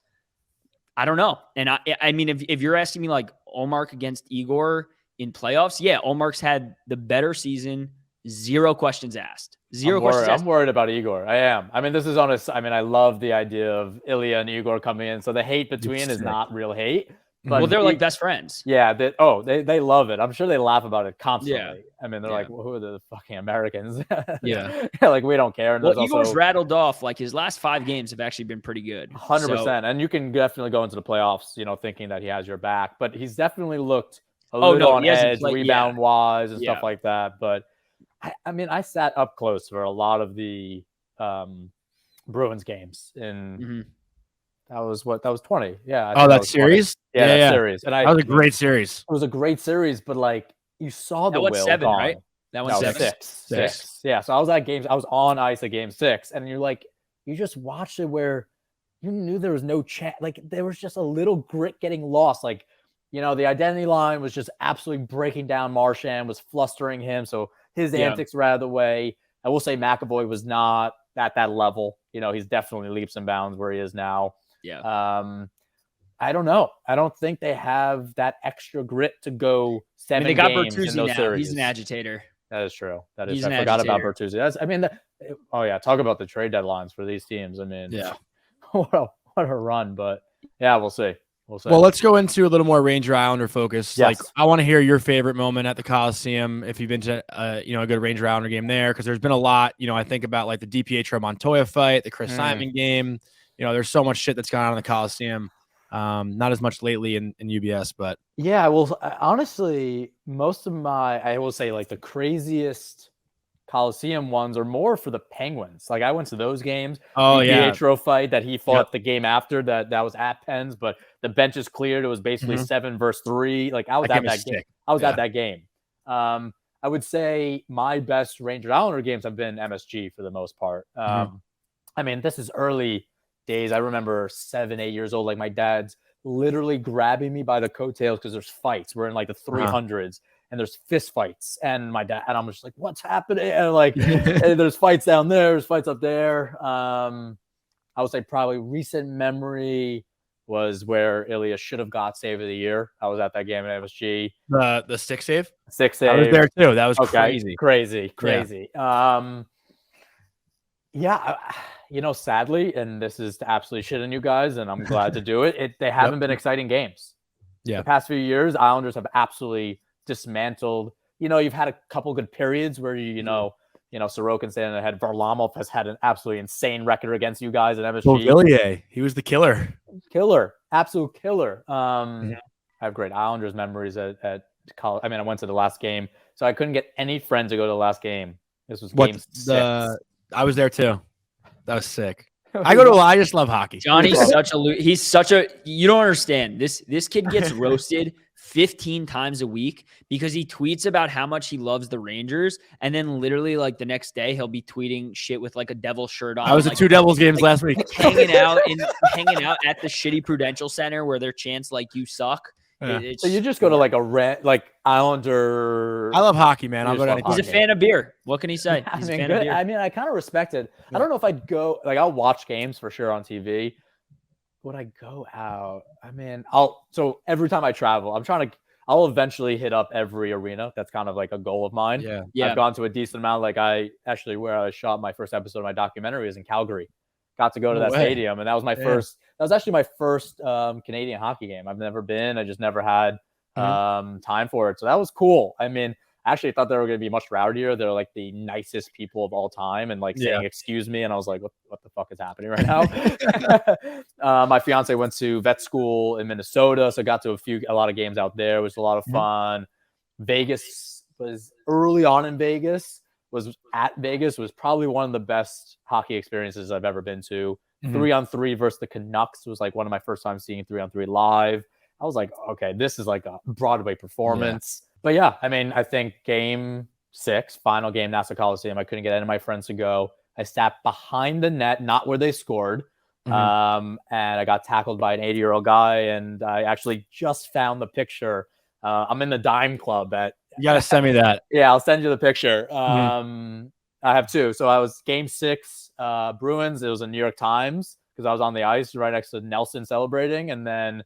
Speaker 2: I don't know. And I mean, if you're asking me like Ullmark against Igor in playoffs, yeah, Ullmark's had the better season. 0 questions asked.
Speaker 3: I'm worried about Igor. I am. I mean, this is honest. I mean, I love the idea of Ilya and Igor coming in. So the hate between is not real hate. But
Speaker 2: they're like best friends.
Speaker 3: Yeah. They love it. I'm sure they laugh about it constantly. Yeah. I mean, they're like, well, who are the fucking Americans?
Speaker 2: Yeah.
Speaker 3: Like, we don't care. And
Speaker 2: Igor's rattled off. Like, his last 5 games have actually been pretty good.
Speaker 3: 100%. And you can definitely go into the playoffs, thinking that he has your back. But he's definitely looked a little on edge, rebound-wise and stuff like that. But, I mean, I sat up close for a lot of the Bruins games in that was 20. Yeah.
Speaker 1: That series?
Speaker 3: Yeah, series. And
Speaker 1: that was a great series.
Speaker 3: It was a great series, but like, you saw the will
Speaker 2: 7,
Speaker 3: gone.
Speaker 2: right? That was 7.
Speaker 3: 6. Yeah. So I was at games. I was on ice at game 6, and you're like, you just watched it where you knew there was no chance. Like, there was just a little grit getting lost. Like, the identity line was just absolutely breaking down. Marchand was flustering him, so his antics were out of the way. I will say McAvoy was not at that level. He's definitely leaps and bounds where he is now.
Speaker 2: Yeah.
Speaker 3: I don't know. I don't think they have that extra grit to go 7
Speaker 2: they got
Speaker 3: games
Speaker 2: Bertuzzi
Speaker 3: in those
Speaker 2: now.
Speaker 3: series.
Speaker 2: He's an agitator.
Speaker 3: That is true. I
Speaker 2: an
Speaker 3: forgot about
Speaker 2: agitator.
Speaker 3: Bertuzzi. Talk about the trade deadlines for these teams. I mean,
Speaker 1: yeah,
Speaker 3: what a run. But yeah, we'll see. we'll see.
Speaker 1: Well, let's go into a little more Ranger Islander focus.
Speaker 3: Yes.
Speaker 1: Like, I want to hear your favorite moment at the Coliseum. If you've been to, a good Ranger Islander game there, because there's been a lot. I think about like the DiPietro Montoya fight, the Chris Simon game. There's so much shit that's gone on in the Coliseum. Not as much lately in UBS, but
Speaker 3: yeah. Well, honestly, most of I will say like the craziest Coliseum ones are more for the Penguins. Like I went to those games.
Speaker 1: Oh,
Speaker 3: the
Speaker 1: yeah.
Speaker 3: Pietro fight that he fought the game after that was at Penn's, but the bench is cleared. It was basically 7 versus 3. Like I was at that game. I was at that game. I would say my best Rangers Islander games have been MSG for the most part. I mean, this is early days. I remember 7, 8 years old. Like my dad's literally grabbing me by the coattails because there's fights. We're in like the 300s. And there's fist fights, and my dad and I'm just like, what's happening? And like, and there's fights down there, there's fights up there. I would say probably recent memory was where Ilya should have got save of the year. I was at that game at MSG.
Speaker 1: The stick save.
Speaker 3: I
Speaker 1: was there too. That was crazy.
Speaker 3: Yeah. Sadly, and this is to absolutely shit on you guys, and I'm glad to do it. They haven't been exciting games.
Speaker 1: Yeah.
Speaker 3: The past few years, Islanders have absolutely dismantled. You've had a couple good periods where Sorokin staying ahead. Varlamov has had an absolutely insane record against you guys at MSG.
Speaker 1: Villiers, he was the killer,
Speaker 3: absolute killer. I have great Islanders memories at college. I mean, I went to the last game, so I couldn't get any friends to go to the last game. This was game 6.
Speaker 1: I was there too. That was sick. I go to I just love hockey.
Speaker 2: Johnny's you don't understand. This kid gets roasted 15 times a week because he tweets about how much he loves the Rangers, and then literally like the next day he'll be tweeting shit with like a Devil shirt on.
Speaker 1: I was at 2 Devils games last week,
Speaker 2: hanging out at the shitty Prudential Center where their chants like "you suck."
Speaker 1: Yeah.
Speaker 3: So you just go to like a Islander.
Speaker 1: I love hockey, man. I'll go to
Speaker 2: He's a fan of beer. What can he say? He's a fan of beer.
Speaker 3: I mean, I kind of respect it. I don't know if I'd go I'll watch games for sure on TV. Would I go out? I mean, so every time I travel, I'll eventually hit up every arena. That's kind of like a goal of mine.
Speaker 2: Yeah.
Speaker 3: I've gone to a decent amount. Like where I shot my first episode of my documentary was in Calgary. Got to go to that stadium, and that was my first. That was actually my first Canadian hockey game. I've never been. I just never had time for it. So that was cool. I mean, I actually thought they were going to be much rowdier. They're like the nicest people of all time, and like saying "excuse me," and I was like, "What the fuck is happening right now?" My fiance went to vet school in Minnesota, so I got to a lot of games out there. It was a lot of fun. Vegas was early on in Vegas. Was probably one of the best hockey experiences I've ever been to. 3-on-3 versus the Canucks was like one of my first times seeing 3-on-3 live. I was like, okay, this is like a Broadway performance. But yeah, I mean, I think game 6, final game, Nassau Coliseum, I couldn't get any of my friends to go. I sat behind the net, not where they scored. And I got tackled by an 80-year-old guy. And I actually just found the picture. I'm in the Dime Club
Speaker 1: You got to send me that.
Speaker 3: Yeah, I'll send you the picture. I have 2. So I was game 6, Bruins. It was a New York Times because I was on the ice right next to Nelson celebrating. And then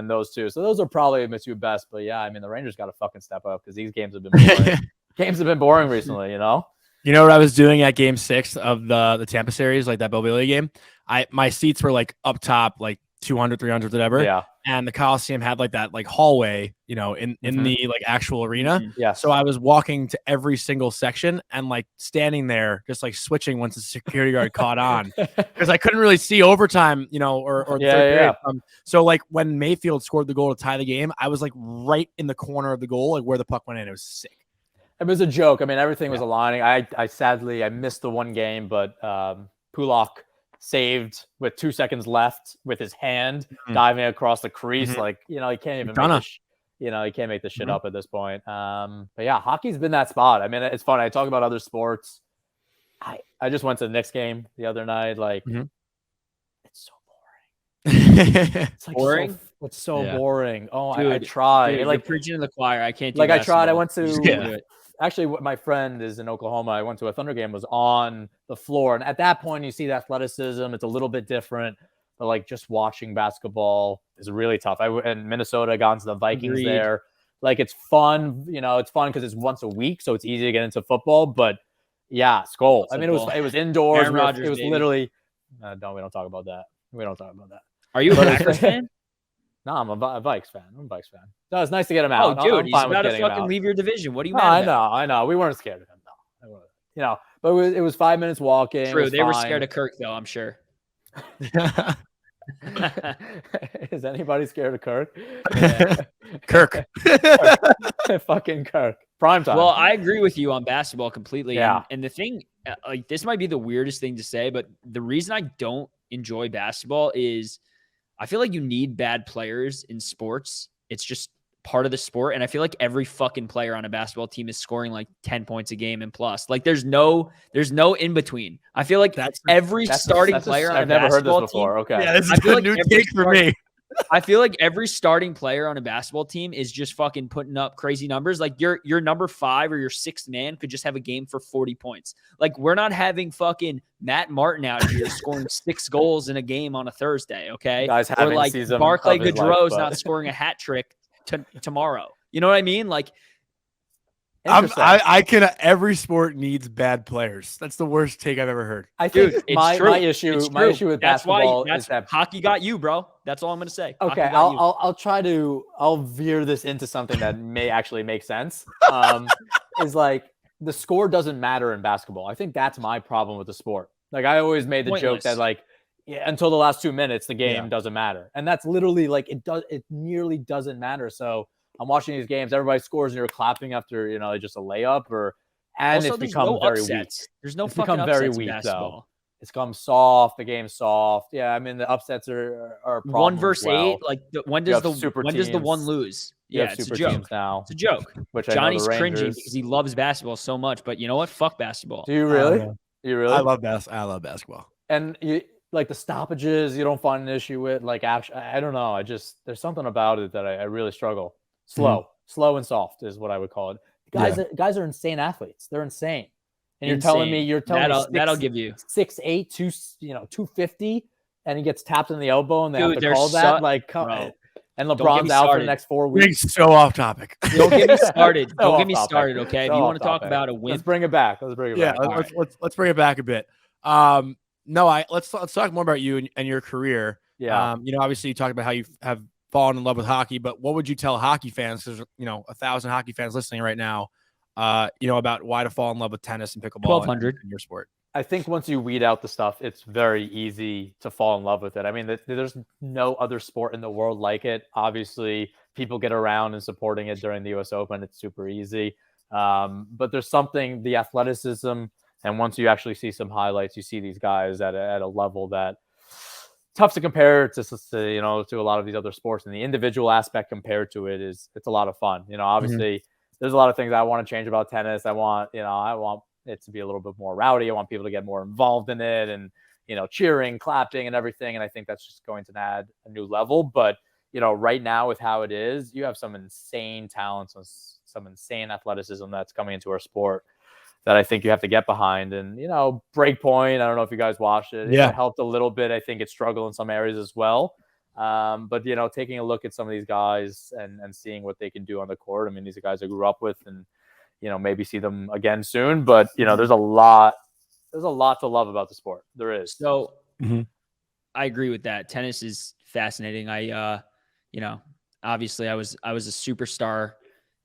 Speaker 3: those 2. So those are probably my 2 best. But yeah, I mean, the Rangers got to fucking step up because these games have been boring. Games have been boring recently,
Speaker 1: You know what I was doing at game 6 of the Tampa series, like that Billy game? My seats were like up top, like 200, 300, whatever.
Speaker 3: Yeah.
Speaker 1: And the Coliseum had like that like hallway, in the like actual arena.
Speaker 3: Yeah.
Speaker 1: So I was walking to every single section and like standing there, just like switching once the security guard caught on, because I couldn't really see overtime, or the third period. So like when Mayfield scored the goal to tie the game, I was like right in the corner of the goal, like where the puck went in. It was sick.
Speaker 3: It was a joke. I mean, everything was aligning. I sadly missed the one game, but Pulak saved with 2 seconds left with his hand diving across the crease. Like, he can't even he can't make this shit up at this point. But yeah, hockey's been that spot. I mean, it's fun. I talk about other sports. I just went to the Knicks game the other night. Like, it's so boring. It's like
Speaker 2: boring.
Speaker 3: It's so boring. Oh,
Speaker 2: dude,
Speaker 3: I tried.
Speaker 2: Dude, like preaching to the choir. I can't do
Speaker 3: like
Speaker 2: that.
Speaker 3: I tried. I went to actually, my friend is in Oklahoma. I went to a Thunder game, was on the floor. And at that point, you see the athleticism. It's a little bit different. But, like, just watching basketball is really tough. In Minnesota, got into the Vikings there. Like, it's fun. It's fun because it's once a week, so it's easy to get into football. But, yeah, Skull. I mean, it was indoors.
Speaker 2: Aaron Rodgers,
Speaker 3: it was literally – we don't talk about that. We don't talk about that.
Speaker 2: Are you a Packers fan?
Speaker 3: No, I'm a Vikes fan. No, it's nice to get him out.
Speaker 2: Oh, dude,
Speaker 3: I'm
Speaker 2: he's
Speaker 3: fine with
Speaker 2: about to
Speaker 3: getting him
Speaker 2: fucking
Speaker 3: out.
Speaker 2: leave your division. What are you
Speaker 3: No,
Speaker 2: mad about?
Speaker 3: I know. We weren't scared of him, though. You know, but it was 5 minutes walking.
Speaker 2: True, they were scared of Kirk, though, I'm sure.
Speaker 3: Is anybody scared of Kirk?
Speaker 1: Kirk.
Speaker 3: Fucking Kirk. Prime time.
Speaker 2: Well, I agree with you on basketball completely.
Speaker 3: Yeah.
Speaker 2: And the thing, like, this might be the weirdest thing to say, but the reason I don't enjoy basketball is I feel like you need bad players in sports. It's just part of the sport. And I feel like every fucking player on a basketball team is scoring like 10 points a game and plus. Like there's no in between. I feel like every starting player on a basketball team. I've never heard this before.
Speaker 3: Okay.
Speaker 1: Yeah, this is a new take for me.
Speaker 2: I feel like every starting player on a basketball team is just fucking putting up crazy numbers. Like your number 5 or your 6th man could just have a game for 40 points. Like we're not having fucking Matt Martin out here scoring 6 goals in a game on a Thursday. Okay.
Speaker 3: Guys
Speaker 2: or like Barclay Gaudreau's not scoring a hat trick tomorrow. You know what I mean? Like
Speaker 1: every sport needs bad players. That's the worst take I've ever heard.
Speaker 3: I think
Speaker 2: Dude,
Speaker 3: my issue with basketball is that
Speaker 2: hockey got you, bro. That's all I'm gonna say.
Speaker 3: Okay, I'll veer this into something that may actually make sense. Is like the score doesn't matter in basketball. I think that's my problem with the sport. Like I always made the joke that like until the last 2 minutes the game doesn't matter, and that's literally like it nearly doesn't matter. So I'm watching these games, everybody scores and you're clapping after, just a layup and
Speaker 2: also,
Speaker 3: it's become very weak.
Speaker 2: There's no
Speaker 3: it's
Speaker 2: fucking
Speaker 3: become very
Speaker 2: upsets
Speaker 3: weak
Speaker 2: in basketball.
Speaker 3: though. It's become soft. The game's soft. Yeah, I mean the upsets are a problem
Speaker 2: 1 versus 8. Like when does the one lose? Yeah, it's a joke
Speaker 3: now.
Speaker 2: It's a joke.
Speaker 3: Which
Speaker 2: Johnny's cringing because he loves basketball so much, but you know what? Fuck basketball.
Speaker 3: Do you really?
Speaker 1: I love basketball.
Speaker 3: And like the stoppages, you don't find an issue with. Like actually, I don't know. There's something about it that I really struggle. Slow and soft is what I would call it. Guys are insane athletes. They're insane. And you're telling me
Speaker 2: that'll give you
Speaker 3: 6'8", 250, and he gets tapped in the elbow, and they have to call that. And LeBron's out for the next 4 weeks.
Speaker 1: We're so off topic.
Speaker 2: Don't get me started. Don't get me started. Okay, if you want to talk about a win,
Speaker 3: let's bring it back.
Speaker 1: Let's bring it back a bit. Let's talk more about you and your career.
Speaker 3: Yeah.
Speaker 1: Obviously you talked about how you have fallen in love with hockey, but what would you tell hockey fans? There's 1,000 hockey fans listening right now. About why to fall in love with tennis and pickleball
Speaker 2: 1,200
Speaker 1: in your sport.
Speaker 3: I think once you weed out the stuff, it's very easy to fall in love with it. I mean, there's no other sport in the world like it. Obviously, people get around and supporting it during the U.S. Open. It's super easy. But there's something, the athleticism, and once you actually see some highlights, you see these guys at a level that tough to compare to a lot of these other sports. And the individual aspect compared to it's a lot of fun. Obviously, there's a lot of things I want to change about tennis. I want it to be a little bit more rowdy. I want people to get more involved in it and, cheering, clapping and everything. And I think that's just going to add a new level. But, right now with how it is, you have some insane talents, some insane athleticism that's coming into our sport that I think you have to get behind. And, Breakpoint, I don't know if you guys watched it.
Speaker 1: Yeah.
Speaker 3: It helped a little bit. I think it struggled in some areas as well. But, taking a look at some of these guys and seeing what they can do on the court. I mean, these are guys I grew up with and, maybe see them again soon. But, there's a lot to love about the sport. There is.
Speaker 2: So I agree with that. Tennis is fascinating. Obviously I was a superstar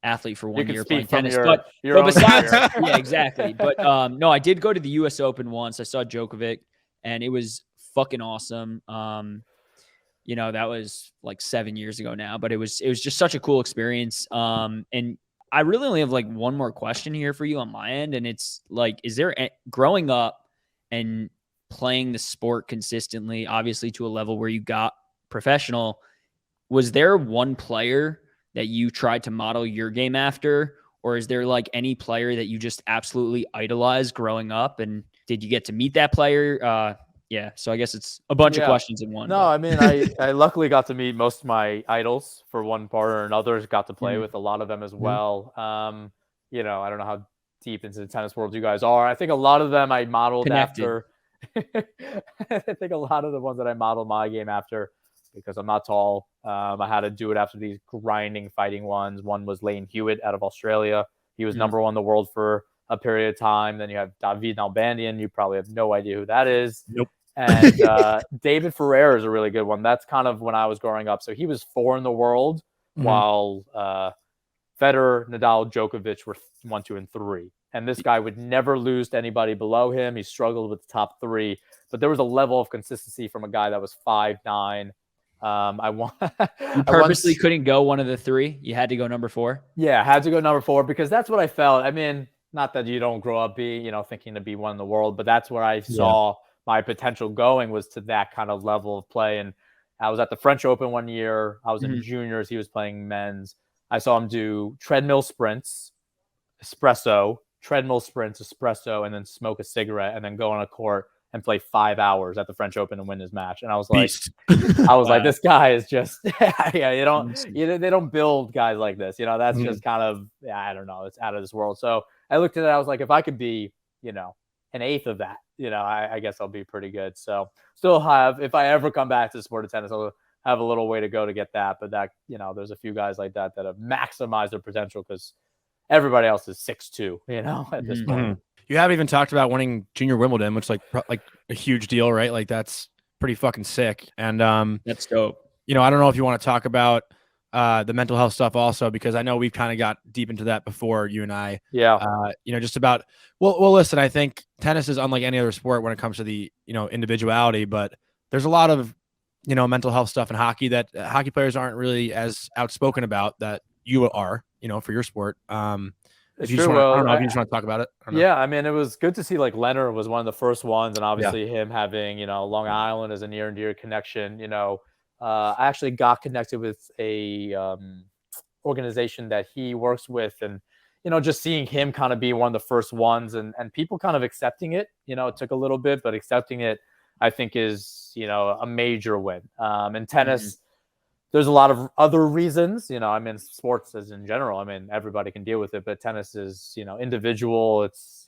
Speaker 2: athlete for 1 year playing tennis, but besides, yeah, exactly. But no, I did go to the U.S. Open once. I saw Djokovic, and it was fucking awesome. That was like 7 years ago now, but it was just such a cool experience. And I really only have like one more question here for you on my end, and it's like, is there growing up and playing the sport consistently, obviously to a level where you got professional, was there one player that you tried to model your game after, or is there like any player that you just absolutely idolized growing up? And did you get to meet that player? Yeah. So I guess it's a bunch of questions in one.
Speaker 3: No, I mean, I luckily got to meet most of my idols for one part or another. Got to play with a lot of them as well. I don't know how deep into the tennis world you guys are. I think a lot of them I modeled after. I think a lot of the ones that I modeled my game after, because I'm not tall. I had to do it after these grinding, fighting ones. One was Lane Hewitt out of Australia. He was number 1 in the world for a period of time. Then you have David Nalbandian. You probably have no idea who that is.
Speaker 1: Nope.
Speaker 3: And David Ferrer is a really good one. That's kind of when I was growing up. So he was 4 in the world, while Federer, Nadal, Djokovic were 1, 2, and 3. And this guy would never lose to anybody below him. He struggled with the top 3, but there was a level of consistency from a guy that was 5'9".
Speaker 2: You purposely couldn't go one of the 3. You had to go number 4.
Speaker 3: Yeah, I had to go number 4 because that's what I felt. I mean, not that you don't grow up thinking to be one in the world, but that's where I saw my potential going, was to that kind of level of play. And I was at the French Open one year. I was in juniors. He was playing men's. I saw him do treadmill sprints, espresso, and then smoke a cigarette, and then go on a court and play 5 hours at the French Open and win his match. And I was like, like, this guy is just, they don't build guys like this. That's just kind of, I don't know, it's out of this world. So I looked at it, I was like, if I could be, an eighth of that, I guess I'll be pretty good. So still have, if I ever come back to the sport of tennis, I'll have a little way to go to get that. But that, there's a few guys like that have maximized their potential, because everybody else is 6'2", at this point.
Speaker 1: You haven't even talked about winning Junior Wimbledon, which is like a huge deal, right? Like, that's pretty fucking sick. And
Speaker 2: that's dope.
Speaker 1: I don't know if you want to talk about the mental health stuff also, because I know we've kind of got deep into that before, you and I.
Speaker 3: Yeah.
Speaker 1: Just about, well, listen, I think tennis is unlike any other sport when it comes to the, individuality, but there's a lot of, mental health stuff in hockey that hockey players aren't really as outspoken about that you are, for your sport. If you just want, I don't know if you just want to talk about it.
Speaker 3: Yeah, I mean, it was good to see, like, Leonard was one of the first ones, and obviously him having, Long Island as a near and dear connection. I actually got connected with a organization that he works with, and just seeing him kind of be one of the first ones, and people kind of accepting it. It took a little bit, but accepting it, I think, is a major win. In tennis, there's a lot of other reasons. I mean, sports as in general, I mean, everybody can deal with it, but tennis is individual. It's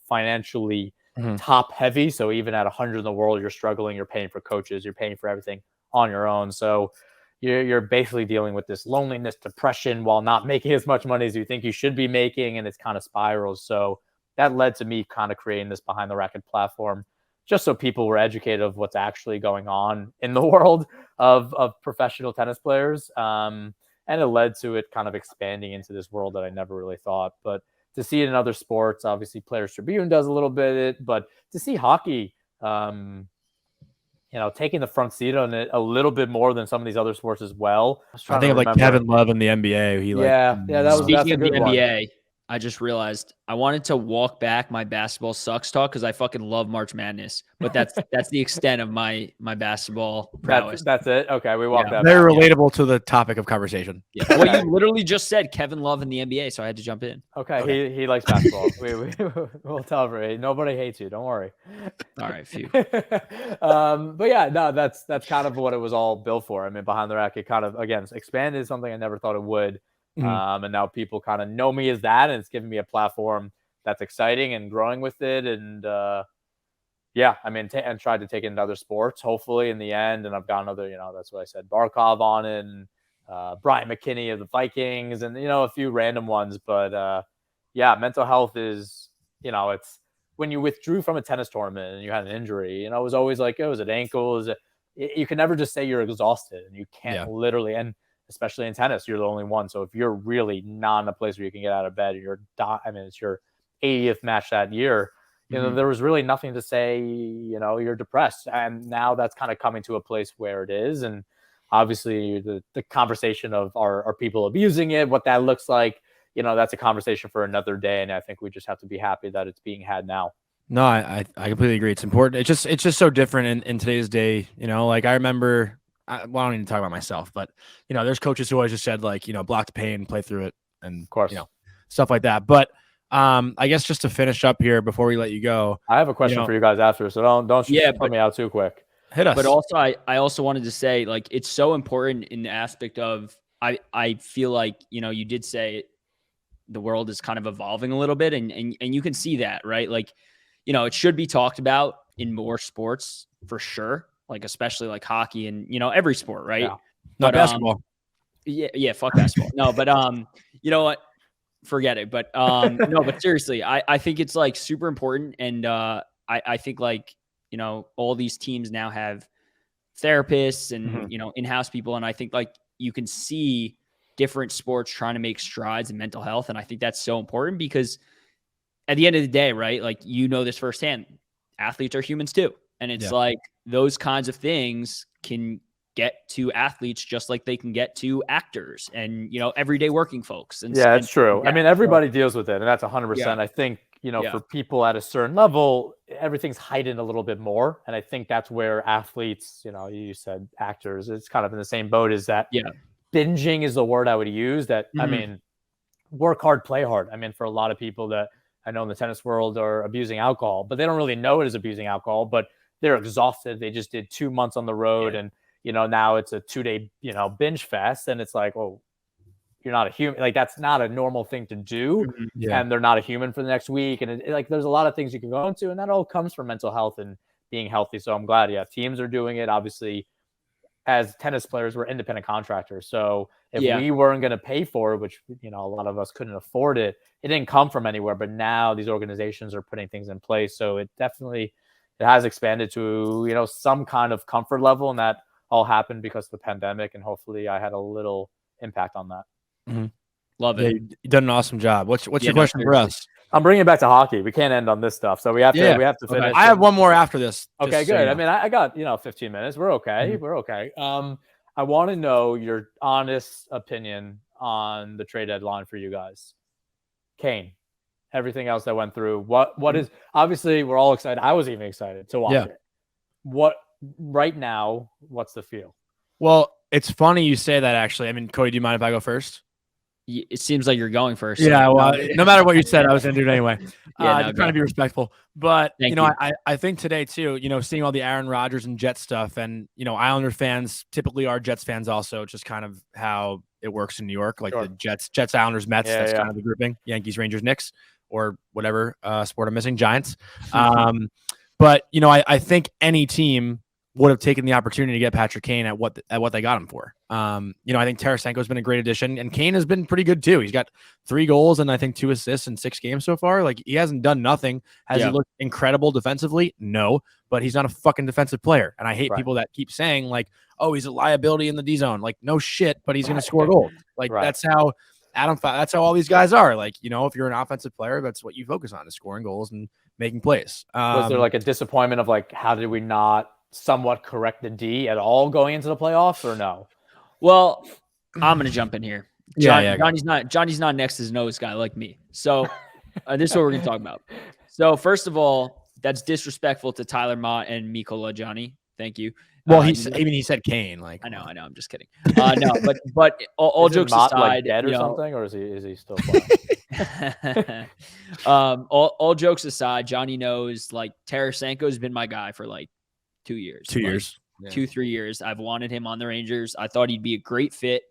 Speaker 3: financially top heavy. So even at 100 in the world, you're struggling. You're paying for coaches. You're paying for everything on your own. So you're basically dealing with this loneliness, depression, while not making as much money as you think you should be making, and it's kind of spirals. So that led to me kind of creating this Behind the Racket platform, just so people were educated of what's actually going on in the world of professional tennis players. And it led to it kind of expanding into this world that I never really thought. But to see it in other sports, obviously Players Tribune does a little bit, but to see hockey, taking the front seat on it a little bit more than some of these other sports as well.
Speaker 1: I think of like Kevin Love in the NBA.
Speaker 2: That's a good NBA. I just realized I wanted to walk back my basketball sucks talk, because I fucking love March Madness, but that's the extent of my basketball prowess.
Speaker 3: That's it. Okay, we walked that.
Speaker 1: Very relatable to the topic of conversation.
Speaker 2: Yeah. Well, you literally just said Kevin Love in the NBA, so I had to jump in.
Speaker 3: Okay. He likes basketball. we'll tell everybody. Nobody hates you. Don't worry.
Speaker 2: All right, phew.
Speaker 3: But yeah, no, that's kind of what it was all built for. I mean, Behind the Racket kind of, again, expanded something I never thought it would. And now people kind of know me as that, and it's giving me a platform that's exciting and growing with it. And I mean, and tried to take it into other sports, hopefully in the end. And I've got another, that's what I said, Barkov on it, and Brian McKinney of the Vikings, and, a few random ones. But mental health is, it's when you withdrew from a tennis tournament and you had an injury, it was always like, it was an ankle. You can never just say you're exhausted, and you can't literally, and especially in tennis, you're the only one. So if you're really not in a place where you can get out of bed, it's your 80th match that year, there was really nothing to say, you're depressed. And now that's kind of coming to a place where it is. And obviously the conversation of are people abusing it, what that looks like, that's a conversation for another day. And I think we just have to be happy that it's being had now.
Speaker 1: No, I completely agree. It's important. It's just so different in today's day. Like, I remember, I don't need to talk about myself, but there's coaches who always just said, like, block the pain, play through it, and
Speaker 3: of course,
Speaker 1: stuff like that. But I guess just to finish up here before we let you go,
Speaker 3: I have a question for you guys after, so don't put me out too quick.
Speaker 1: Hit us.
Speaker 2: But also, I also wanted to say, like, it's so important in the aspect of I feel like you did say the world is kind of evolving a little bit, and you can see that, right? Like, it should be talked about in more sports for sure. Like, especially like hockey and, every sport, right?
Speaker 1: Yeah. Not basketball.
Speaker 2: Yeah, fuck basketball. No, but you know what? Forget it. But no, but seriously, I think it's like super important. And I think, like, all these teams now have therapists and,
Speaker 3: Mhm.
Speaker 2: in-house people. And I think like you can see different sports trying to make strides in mental health. And I think that's so important because at the end of the day, right? Like, this firsthand, athletes are humans too. And it's like those kinds of things can get to athletes just like they can get to actors and, everyday working folks. And
Speaker 3: yeah, it's true.
Speaker 2: yeah,
Speaker 3: I mean, everybody deals with it, and that's 100%.
Speaker 2: Yeah.
Speaker 3: I think,
Speaker 2: Yeah.
Speaker 3: for people at a certain level, everything's heightened a little bit more. And I think that's where athletes, you said actors, it's kind of in the same boat as that.
Speaker 2: Yeah.
Speaker 3: Binging is the word I would use. That, I
Speaker 2: Mhm.
Speaker 3: mean, work hard, play hard. I mean, for a lot of people that I know in the tennis world are abusing alcohol, but they don't really know it as abusing alcohol, but they're exhausted. They just did 2 months on the road and, now it's a 2-day, binge fest. And it's like, oh, you're not a human. Like, that's not a normal thing to do.
Speaker 1: Yeah.
Speaker 3: And they're not a human for the next week. And like, there's a lot of things you can go into, and that all comes from mental health and being healthy. So I'm glad, teams are doing it. Obviously, as tennis players, we're independent contractors. So if we weren't going to pay for it, which, a lot of us couldn't afford it, it didn't come from anywhere. But now these organizations are putting things in place. So it has expanded to, some kind of comfort level. And that all happened because of the pandemic. And hopefully I had a little impact on that.
Speaker 1: Mm-hmm.
Speaker 2: Love
Speaker 1: Yeah,
Speaker 2: it.
Speaker 1: you've done an awesome job. What's your question for us?
Speaker 3: I'm bringing it back to hockey. We can't end on this stuff. So we have to finish.
Speaker 1: I have one more after this.
Speaker 3: Okay, good. I mean, I got, 15 minutes. We're okay.
Speaker 1: Mhm.
Speaker 3: We're okay. I want to know your honest opinion on the trade deadline for you guys. Kane, everything else that went through. What is, obviously we're all excited. I was even excited to watch it. What right now, what's the feel?
Speaker 1: Well, it's funny you say that, actually. I mean, Cody, do you mind if I go first?
Speaker 2: It seems like you're going first.
Speaker 1: Yeah, well, no matter what you said, I was going to do it anyway. Just trying to be respectful. But, I think today, too, seeing all the Aaron Rodgers and Jets stuff, and, Islander fans typically are Jets fans also, just kind of how it works in New York. Like the Jets, Islanders, Mets, that's kind of the grouping. Yankees, Rangers, Knicks, or whatever sport I'm missing, Giants. But, I think any team would have taken the opportunity to get Patrick Kane at what they got him for. I think Tarasenko has been a great addition, and Kane has been pretty good too. He's got 3 goals and I think 2 assists in 6 games so far. Like, he hasn't done nothing. Has he looked incredible defensively? No, but he's not a fucking defensive player. And I hate people that keep saying like, oh, he's a liability in the D zone. Like, no shit, but he's going to score goals. Like, that's how that's how all these guys are. Like, if you're an offensive player, that's what you focus on, is scoring goals and making plays.
Speaker 3: Was there like a disappointment of like, how did we not somewhat correct the D at all going into the playoffs, or no?
Speaker 2: Well, I'm going to jump in here.
Speaker 1: Johnny's
Speaker 2: not next to his nose guy like me. So this is what we're going to talk about. So first of all, that's disrespectful to Tyler Mott and Mikola Johnny. Thank you.
Speaker 1: Well, he said Kane. Like,
Speaker 2: I know. I'm just kidding. No, but all jokes aside,
Speaker 3: like dead or something, or is he still playing?
Speaker 2: All jokes aside, Johnny knows like Tarasenko's been my guy for like 2 years.
Speaker 1: 2 years.
Speaker 2: 2-3 years. I've wanted him on the Rangers. I thought he'd be a great fit.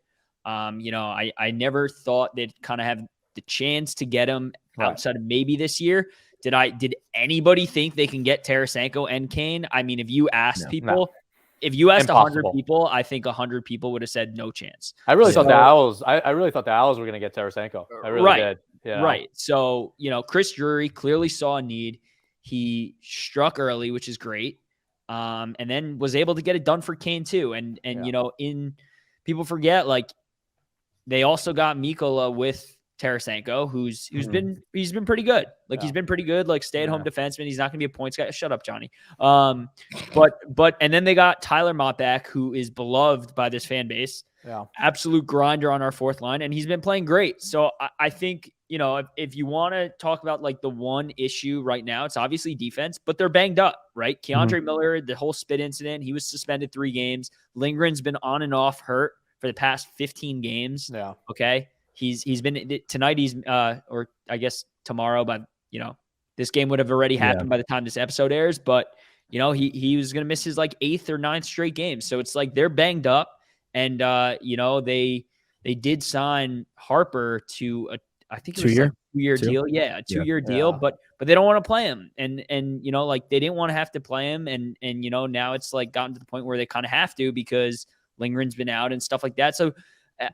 Speaker 2: I never thought they'd kind of have the chance to get him outside of maybe this year. Did anybody think they can get Tarasenko and Kane? I mean, if you asked people, if you asked 100 people, I think 100 people would have said no chance.
Speaker 3: I really thought the Owls. I really thought the Owls were going to get Tarasenko. I really did. Yeah.
Speaker 2: Right. So Chris Drury clearly saw a need. He struck early, which is great. And then was able to get it done for Kane too. And people forget, like, they also got Mikola with Tarasenko, who's been pretty good. Like, he's been pretty good, like stay-at-home defenseman. He's not gonna be a points guy. Shut up, Johnny. But and then they got Tyler Mott back, who is beloved by this fan base. Yeah. Absolute grinder on our fourth line, and he's been playing great. So I think, if you want to talk about like the one issue right now, it's obviously defense, but they're banged up, right? Keandre Miller, the whole spit incident, he was suspended 3 games. Lindgren's been on and off hurt for the past 15 games. Yeah. Okay. He's been tonight. He's or I guess tomorrow, but this game would have already happened by the time this episode airs. But he was going to miss his like 8th or 9th straight game. So it's like they're banged up, and they did sign Harper to I think it was a 2-year deal. Yeah, a 2-year deal, but they don't want to play him. And like they didn't want to have to play him. And now it's like gotten to the point where they kind of have to, because Lindgren's been out and stuff like that. So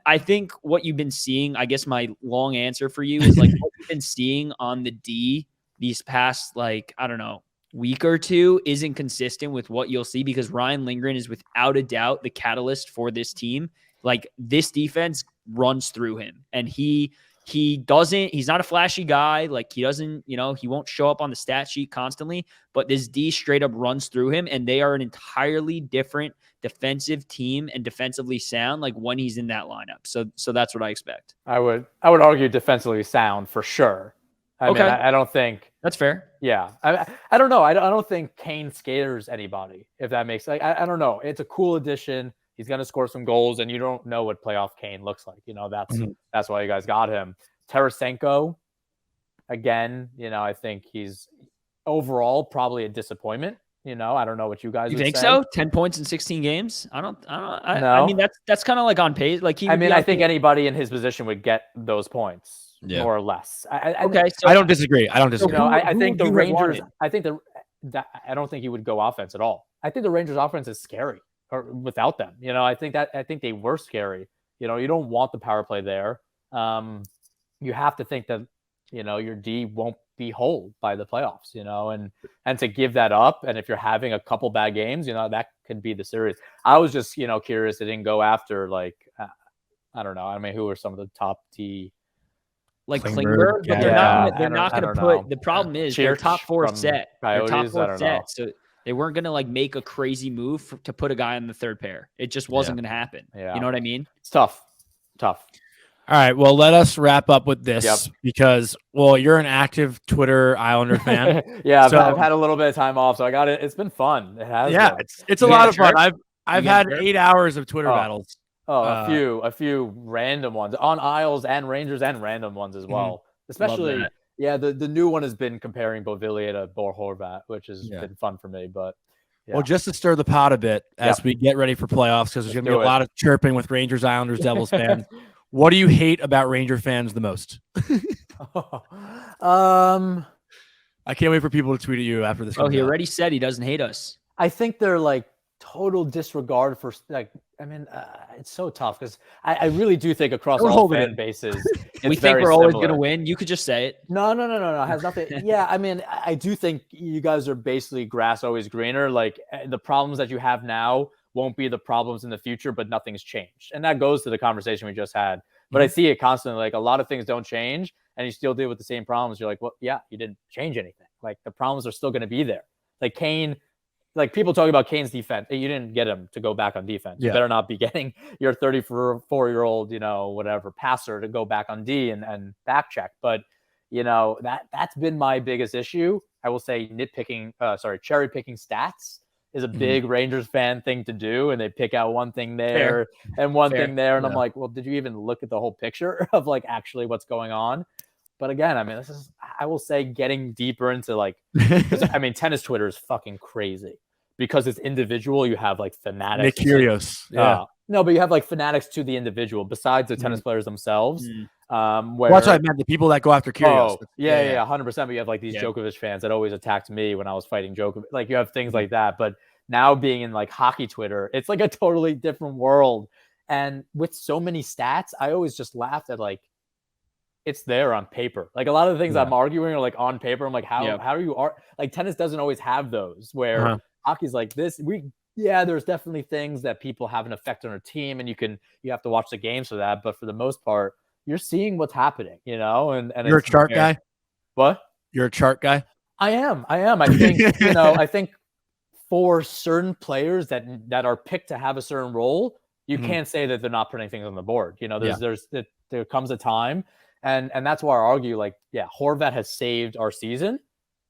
Speaker 2: I think what you've been seeing, I guess my long answer for you is like what you've been seeing on the D these past, like, I don't know, week or two isn't consistent with what you'll see, because Ryan Lindgren is without a doubt the catalyst for this team. Like, this defense runs through him, and he's not a flashy guy. Like, he doesn't, he won't show up on the stat sheet constantly, but this D straight up runs through him, and they are an entirely different defensive team and defensively sound, like, when he's in that lineup. So that's what I expect.
Speaker 3: I would argue defensively sound for sure. I mean, I don't think
Speaker 2: that's fair.
Speaker 3: Yeah. I don't know. I don't think Kane scares anybody, if that makes sense. I don't know. It's a cool addition. He's going to score some goals, and you don't know what playoff Kane looks like. That's why you guys got him. Tarasenko, again, I think he's overall probably a disappointment. I don't know what you guys would
Speaker 2: think
Speaker 3: say.
Speaker 2: So? 10 points in 16 games?
Speaker 3: No.
Speaker 2: I mean, that's kind of like on pace. Like,
Speaker 3: I think anybody in his position would get those points.
Speaker 1: Yeah.
Speaker 3: More or less.
Speaker 2: Okay,
Speaker 1: so I don't disagree. I
Speaker 3: think the Rangers. I don't think he would go offense at all. I think the Rangers' offense is scary, or without them. I think they were scary. You don't want the power play there. You have to think that your D won't be whole by the playoffs. And to give that up, and if you're having a couple bad games, that could be the series. I was just curious. They didn't go after, like, I don't know. I mean, who are some of the top D?
Speaker 2: Like Klingberg, but they're not going to put. The problem is their top four set. Their top four set. So they weren't going to, like, make a crazy move to put a guy on the third pair. It just wasn't going to happen.
Speaker 3: Yeah.
Speaker 2: You know what I mean?
Speaker 3: It's tough.
Speaker 1: All right. Well, let us wrap up with this because, you're an active Twitter Islander fan.
Speaker 3: Yeah, I've had a little bit of time off, so I got it. It's been fun. It has.
Speaker 1: Yeah,
Speaker 3: been.
Speaker 1: It's a lot of fun. I've had 8 hours of Twitter battles.
Speaker 3: Oh, a few random ones on Isles and Rangers, and random ones as well. Especially, the new one has been comparing Beauvillier to Bo Horvat, which has been fun for me. But
Speaker 1: well, just to stir the pot a bit as we get ready for playoffs, because there's going to be a lot of chirping with Rangers, Islanders, Devils fans. What do you hate about Ranger fans the most? I can't wait for people to tweet at you after this.
Speaker 2: He already said he doesn't hate us.
Speaker 3: I think they're like total disregard for, like, I mean, it's so tough because I really do think across all fan bases,
Speaker 2: we think we're always going to win. You could just say it.
Speaker 3: No. It has nothing. Yeah, I mean, I do think you guys are basically grass always greener. Like, the problems that you have now won't be the problems in the future, but nothing's changed. And that goes to the conversation we just had. But I see it constantly. Like, a lot of things don't change, and you still deal with the same problems. You're like, well, yeah, you didn't change anything. Like, the problems are still going to be there. Like Kane. Like, people talk about Kane's defense. You didn't get him to go back on defense. You better not be getting your 34-year-old, whatever passer to go back on D and back check. But, that's been my biggest issue. I will say cherry picking stats is a big Rangers fan thing to do. And they pick out one thing there and one thing there. And I'm like, well, did you even look at the whole picture of, like, actually what's going on? But again, I mean, I will say, getting deeper into, like, I mean, tennis Twitter is fucking crazy because it's individual. You have, like, fanatics.
Speaker 1: Nick Kyrgios.
Speaker 3: No, but you have, like, fanatics to the individual besides the tennis players themselves.
Speaker 1: Where, that's what I meant. The people that go after Kyrgios.
Speaker 3: 100%. But you have, like, these Djokovic fans that always attacked me when I was fighting Djokovic. Like, you have things like that. But now being in, like, hockey Twitter, it's like a totally different world. And with so many stats, I always just laughed at, like, it's there on paper. Like, a lot of the things I'm arguing are, like, on paper. I'm like, how are you like, tennis doesn't always have those where hockey's like this. There's definitely things that people have an effect on their team, and you have to watch the games for that. But for the most part, you're seeing what's happening, and
Speaker 1: you're a chart guy.
Speaker 3: What?
Speaker 1: You're a chart guy.
Speaker 3: I am. I think, I think for certain players that are picked to have a certain role, you can't say that they're not putting things on the board. There comes a time. And that's why I argue, like, Horvat has saved our season.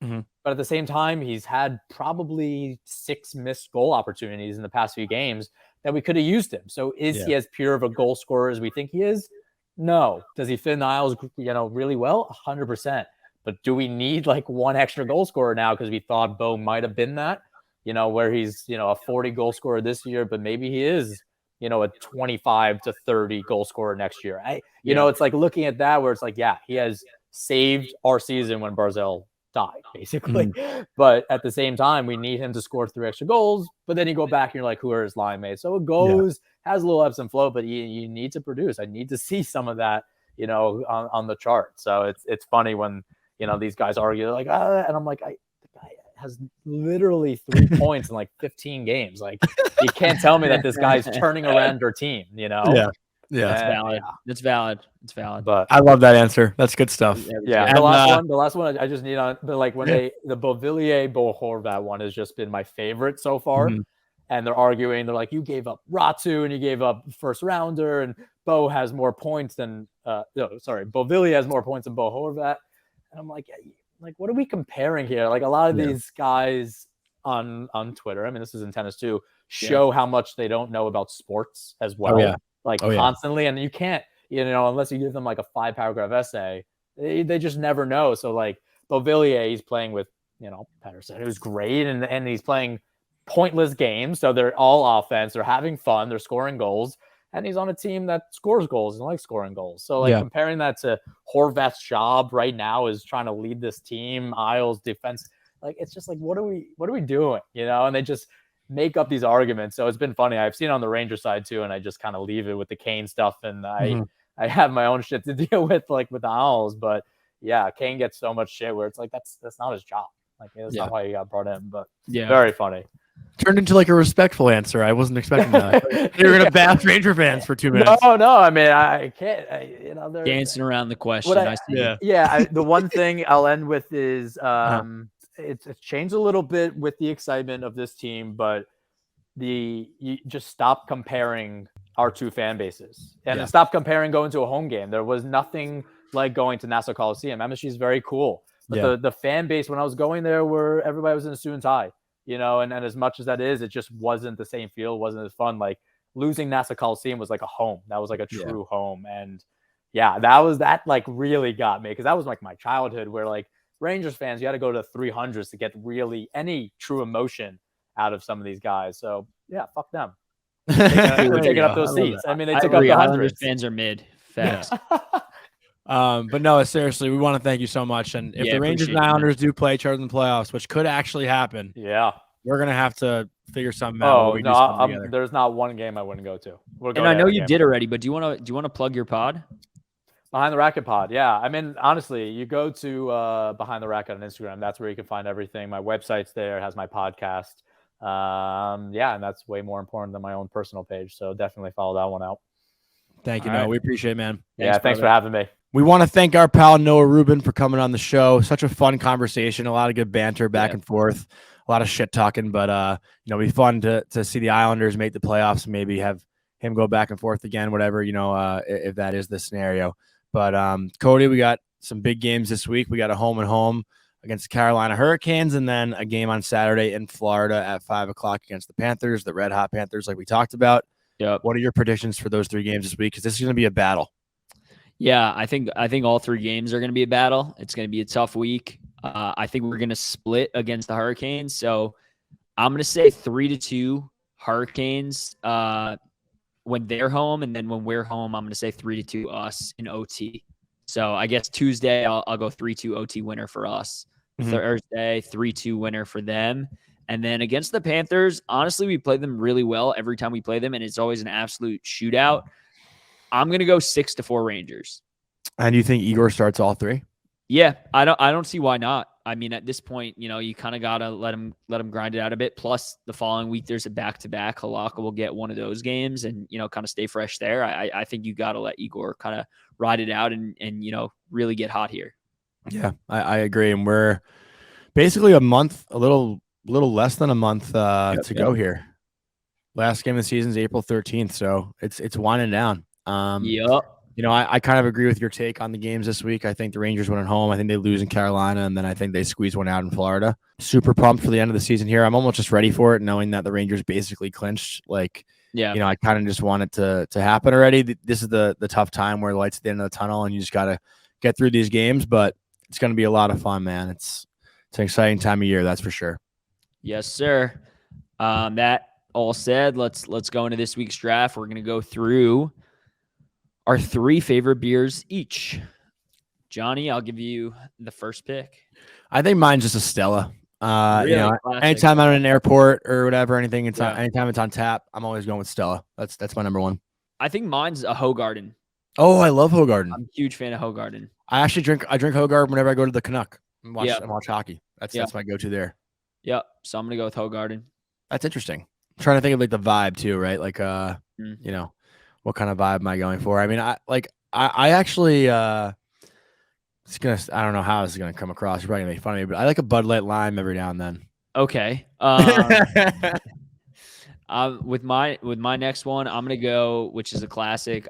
Speaker 3: But at the same time, he's had probably 6 missed goal opportunities in the past few games that we could have used him. So is he as pure of a goal scorer as we think he is? No. Does he fit in the aisles, really well? 100%. But do we need, like, one extra goal scorer now because we thought Bo might have been that, where he's, a 40 goal scorer this year, but maybe he is, a 25 to 30 goal scorer next year. It's like looking at that where it's like, he has saved our season when Barzal died, basically. But at the same time, we need him to score 3 extra goals. But then you go back and you're like, who are his line mates? So it goes, has a little ebbs and flow, but you need to produce. I need to see some of that, on the chart. So it's funny when, these guys argue like, and I'm like, has literally 3 points in like 15 games. Like, you can't tell me that this guy's turning around their team, you know?
Speaker 1: Yeah. Yeah.
Speaker 2: It's valid. It's valid. It's valid.
Speaker 3: But
Speaker 1: I love that answer. That's good stuff.
Speaker 3: yeah,
Speaker 1: And,
Speaker 3: the last one I just need on, but like when the Beauvillier Bo Horvat one has just been my favorite so far.
Speaker 1: Mhm.
Speaker 3: And they're arguing, they're like, you gave up Ratu and you gave up first rounder, and Bo has more points than Beauvillier has more points than Bo Horvat. And I'm like, what are we comparing here? Like, a lot of these guys on Twitter, I mean, this is in tennis too, show how much they don't know about sports as well. Constantly. And you can't, unless you give them like a 5-paragraph essay, they just never know. So like Beauvillier, he's playing with, Pedersen, who's great. And he's playing pointless games. So they're all offense. They're having fun. They're scoring goals. And he's on a team that scores goals and likes scoring goals. So like comparing that to Horvat's job right now is trying to lead this team, Isles defense. Like, it's just like, what are we doing? And they just make up these arguments. So it's been funny. I've seen it on the Rangers side too, and I just kind of leave it with the Kane stuff. And I have my own shit to deal with, like with the Owls. But yeah, Kane gets so much shit where it's like, that's not his job. Like, that's not why he got brought in. But very funny.
Speaker 1: Turned into like a respectful answer. I wasn't expecting that. You're gonna bash Ranger fans for 2 minutes.
Speaker 3: No. I mean, I can't.
Speaker 2: Dancing around the question.
Speaker 3: The one thing I'll end with is it's changed a little bit with the excitement of this team, but you just stop comparing our two fan bases and stop comparing going to a home game. There was nothing like going to Nassau Coliseum. MSG is very cool, but the fan base when I was going there, where everybody was in a suit and tie. And as much as that is, it just wasn't the same feel. Wasn't as fun. Like, losing Nassau Coliseum was like a home. That was like a true home. And that like really got me, because that was like my childhood, where like Rangers fans, you had to go to 300s to get really any true emotion out of some of these guys. So yeah, fuck them. We're taking up those seats. I mean, they took up the hundreds.
Speaker 2: Fans are mid. Facts.
Speaker 1: But no, seriously, we want to thank you so much. And if the Rangers and Islanders do play each other in the playoffs, which could actually happen, we're gonna have to figure something out.
Speaker 3: There's not one game I wouldn't go to.
Speaker 2: And I know you did already, but do you want to plug your pod?
Speaker 3: Behind the Racket pod. Yeah. I mean, honestly, you go to Behind the Racket on Instagram. That's where you can find everything. My website's there. It has my podcast. And that's way more important than my own personal page. So definitely follow that one out.
Speaker 1: Thank you, Noah. We appreciate it, man.
Speaker 3: Thanks for having me.
Speaker 1: We want to thank our pal Noah Rubin for coming on the show. Such a fun conversation, a lot of good banter back and forth, a lot of shit talking, but it'd be fun to see the Islanders make the playoffs and maybe have him go back and forth again, whatever, if that is the scenario. But Cody, we got some big games this week. We got a home and home against the Carolina Hurricanes, and then a game on Saturday in Florida at 5:00 against the Panthers, the Red Hot Panthers, like we talked about.
Speaker 2: Yep.
Speaker 1: What are your predictions for those 3 games this week? Because this is going to be a battle.
Speaker 2: Yeah, I think all 3 games are going to be a battle. It's going to be a tough week. I think we're going to split against the Hurricanes. So I'm going to say 3-2 Hurricanes when they're home, and then when we're home, I'm going to say 3-2 us in OT. So I guess Tuesday I'll go 3-2 OT winner for us. Thursday 3-2 winner for them. And then against the Panthers, honestly, we play them really well every time we play them, and it's always an absolute shootout. I'm going to go 6-4 Rangers.
Speaker 1: And you think Igor starts all 3?
Speaker 2: Yeah, I don't see why not. I mean, at this point, you kind of got to let him grind it out a bit. Plus, the following week, there's a back-to-back. Halaka will get one of those games and, kind of stay fresh there. I think you got to let Igor kind of ride it out and really get hot here.
Speaker 1: Yeah, I agree. And we're basically a month, a little less than a month to go here. Last game of the season is April 13th, so it's winding down. I kind of agree with your take on the games this week. I think the Rangers win at home. I think they lose in Carolina, and then I think they squeeze one out in Florida. Super pumped for the end of the season here. I'm almost just ready for it, knowing that the Rangers basically clinched. I kind of just want it to happen already. This is the tough time where the light's at the end of the tunnel, and you just got to get through these games. But it's going to be a lot of fun, man. It's an exciting time of year, that's for sure.
Speaker 2: Yes, sir. That all said, let's go into this week's draft. We're going to go through our 3 favorite beers each. Jonny, I'll give you the first pick.
Speaker 1: I think mine's just a Stella.
Speaker 2: Really?
Speaker 1: Anytime I'm at an airport or whatever, anytime it's on tap, I'm always going with Stella. That's my number one.
Speaker 2: I think mine's a Hoegaarden.
Speaker 1: Oh, I love Hoegaarden.
Speaker 2: I'm a huge fan of Hoegaarden.
Speaker 1: I drink Hoegaarden whenever I go to the Canuck and watch hockey. That's my go-to there.
Speaker 2: Yep. So I'm gonna go with Hogarden.
Speaker 1: That's interesting. I'm trying to think of like the vibe too, right? Like you know, what kind of vibe am I going for? I mean, I actually I don't know how this is gonna come across. You're probably gonna make fun of me, but I like a Bud Light Lime every now and then.
Speaker 2: Okay. With my next one, I'm gonna go, which is a classic.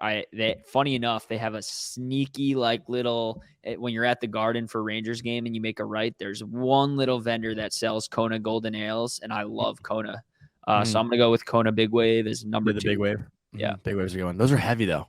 Speaker 2: Funny enough, they have a sneaky like little when you're at the Garden for Rangers game and you make a right. There's one little vendor that sells Kona Golden Ales, and I love Kona. So I'm gonna go with Kona Big Wave as number 2.
Speaker 1: Big Wave.
Speaker 2: Yeah,
Speaker 1: Big Waves are going. Those are heavy though.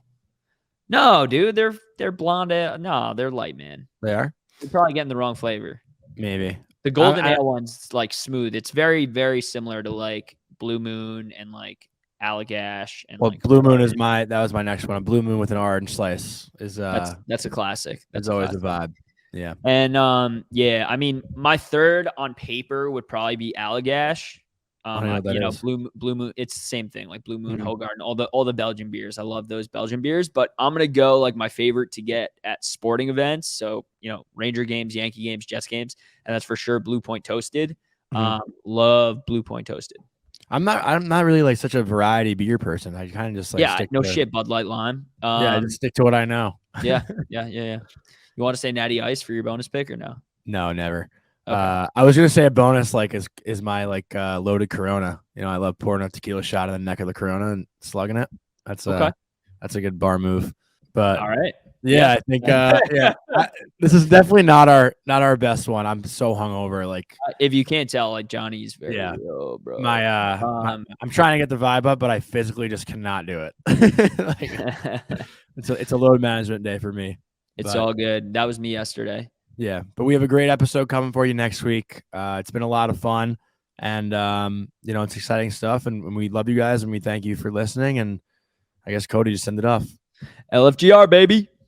Speaker 2: No, dude, they're blonde. No, they're light, man.
Speaker 1: They are.
Speaker 2: You're probably getting the wrong flavor.
Speaker 1: Maybe
Speaker 2: the Golden Ale one's like smooth. It's very, very similar to like Blue Moon and like Allagash. And
Speaker 1: well,
Speaker 2: like
Speaker 1: Blue Moon is that was my next one. A Blue Moon with an orange slice is
Speaker 2: that's a classic. That's
Speaker 1: always a vibe. Yeah.
Speaker 2: And yeah, I mean, my third on paper would probably be Allagash. Blue Moon. It's the same thing, like Blue Moon, Hogarden, all the Belgian beers. I love those Belgian beers, but I'm gonna go like my favorite to get at sporting events. So Ranger games, Yankee games, Jets games, and that's for sure Blue Point Toasted. Love Blue Point Toasted.
Speaker 1: I'm not really like such a variety beer person. I kind of just like
Speaker 2: shit Bud Light Lime.
Speaker 1: I just stick to what I know.
Speaker 2: yeah. You want to say Natty Ice for your bonus pick or no?
Speaker 1: No, never.
Speaker 2: Okay.
Speaker 1: I was gonna say a bonus like is my like loaded Corona. I love pouring a tequila shot in the neck of the Corona and slugging it. That's that's a good bar move. But
Speaker 2: all right.
Speaker 1: Yeah, I think this is definitely not our best one. I'm so hungover. Like
Speaker 2: if you can't tell, like Johnny's very low, bro.
Speaker 1: I'm trying to get the vibe up, but I physically just cannot do it. It's a load management day for me.
Speaker 2: It's all good. That was me yesterday.
Speaker 1: Yeah, but we have a great episode coming for you next week. It's been a lot of fun, and it's exciting stuff, and we love you guys, and we thank you for listening. And I guess Cody just send it off.
Speaker 2: LFGR, baby.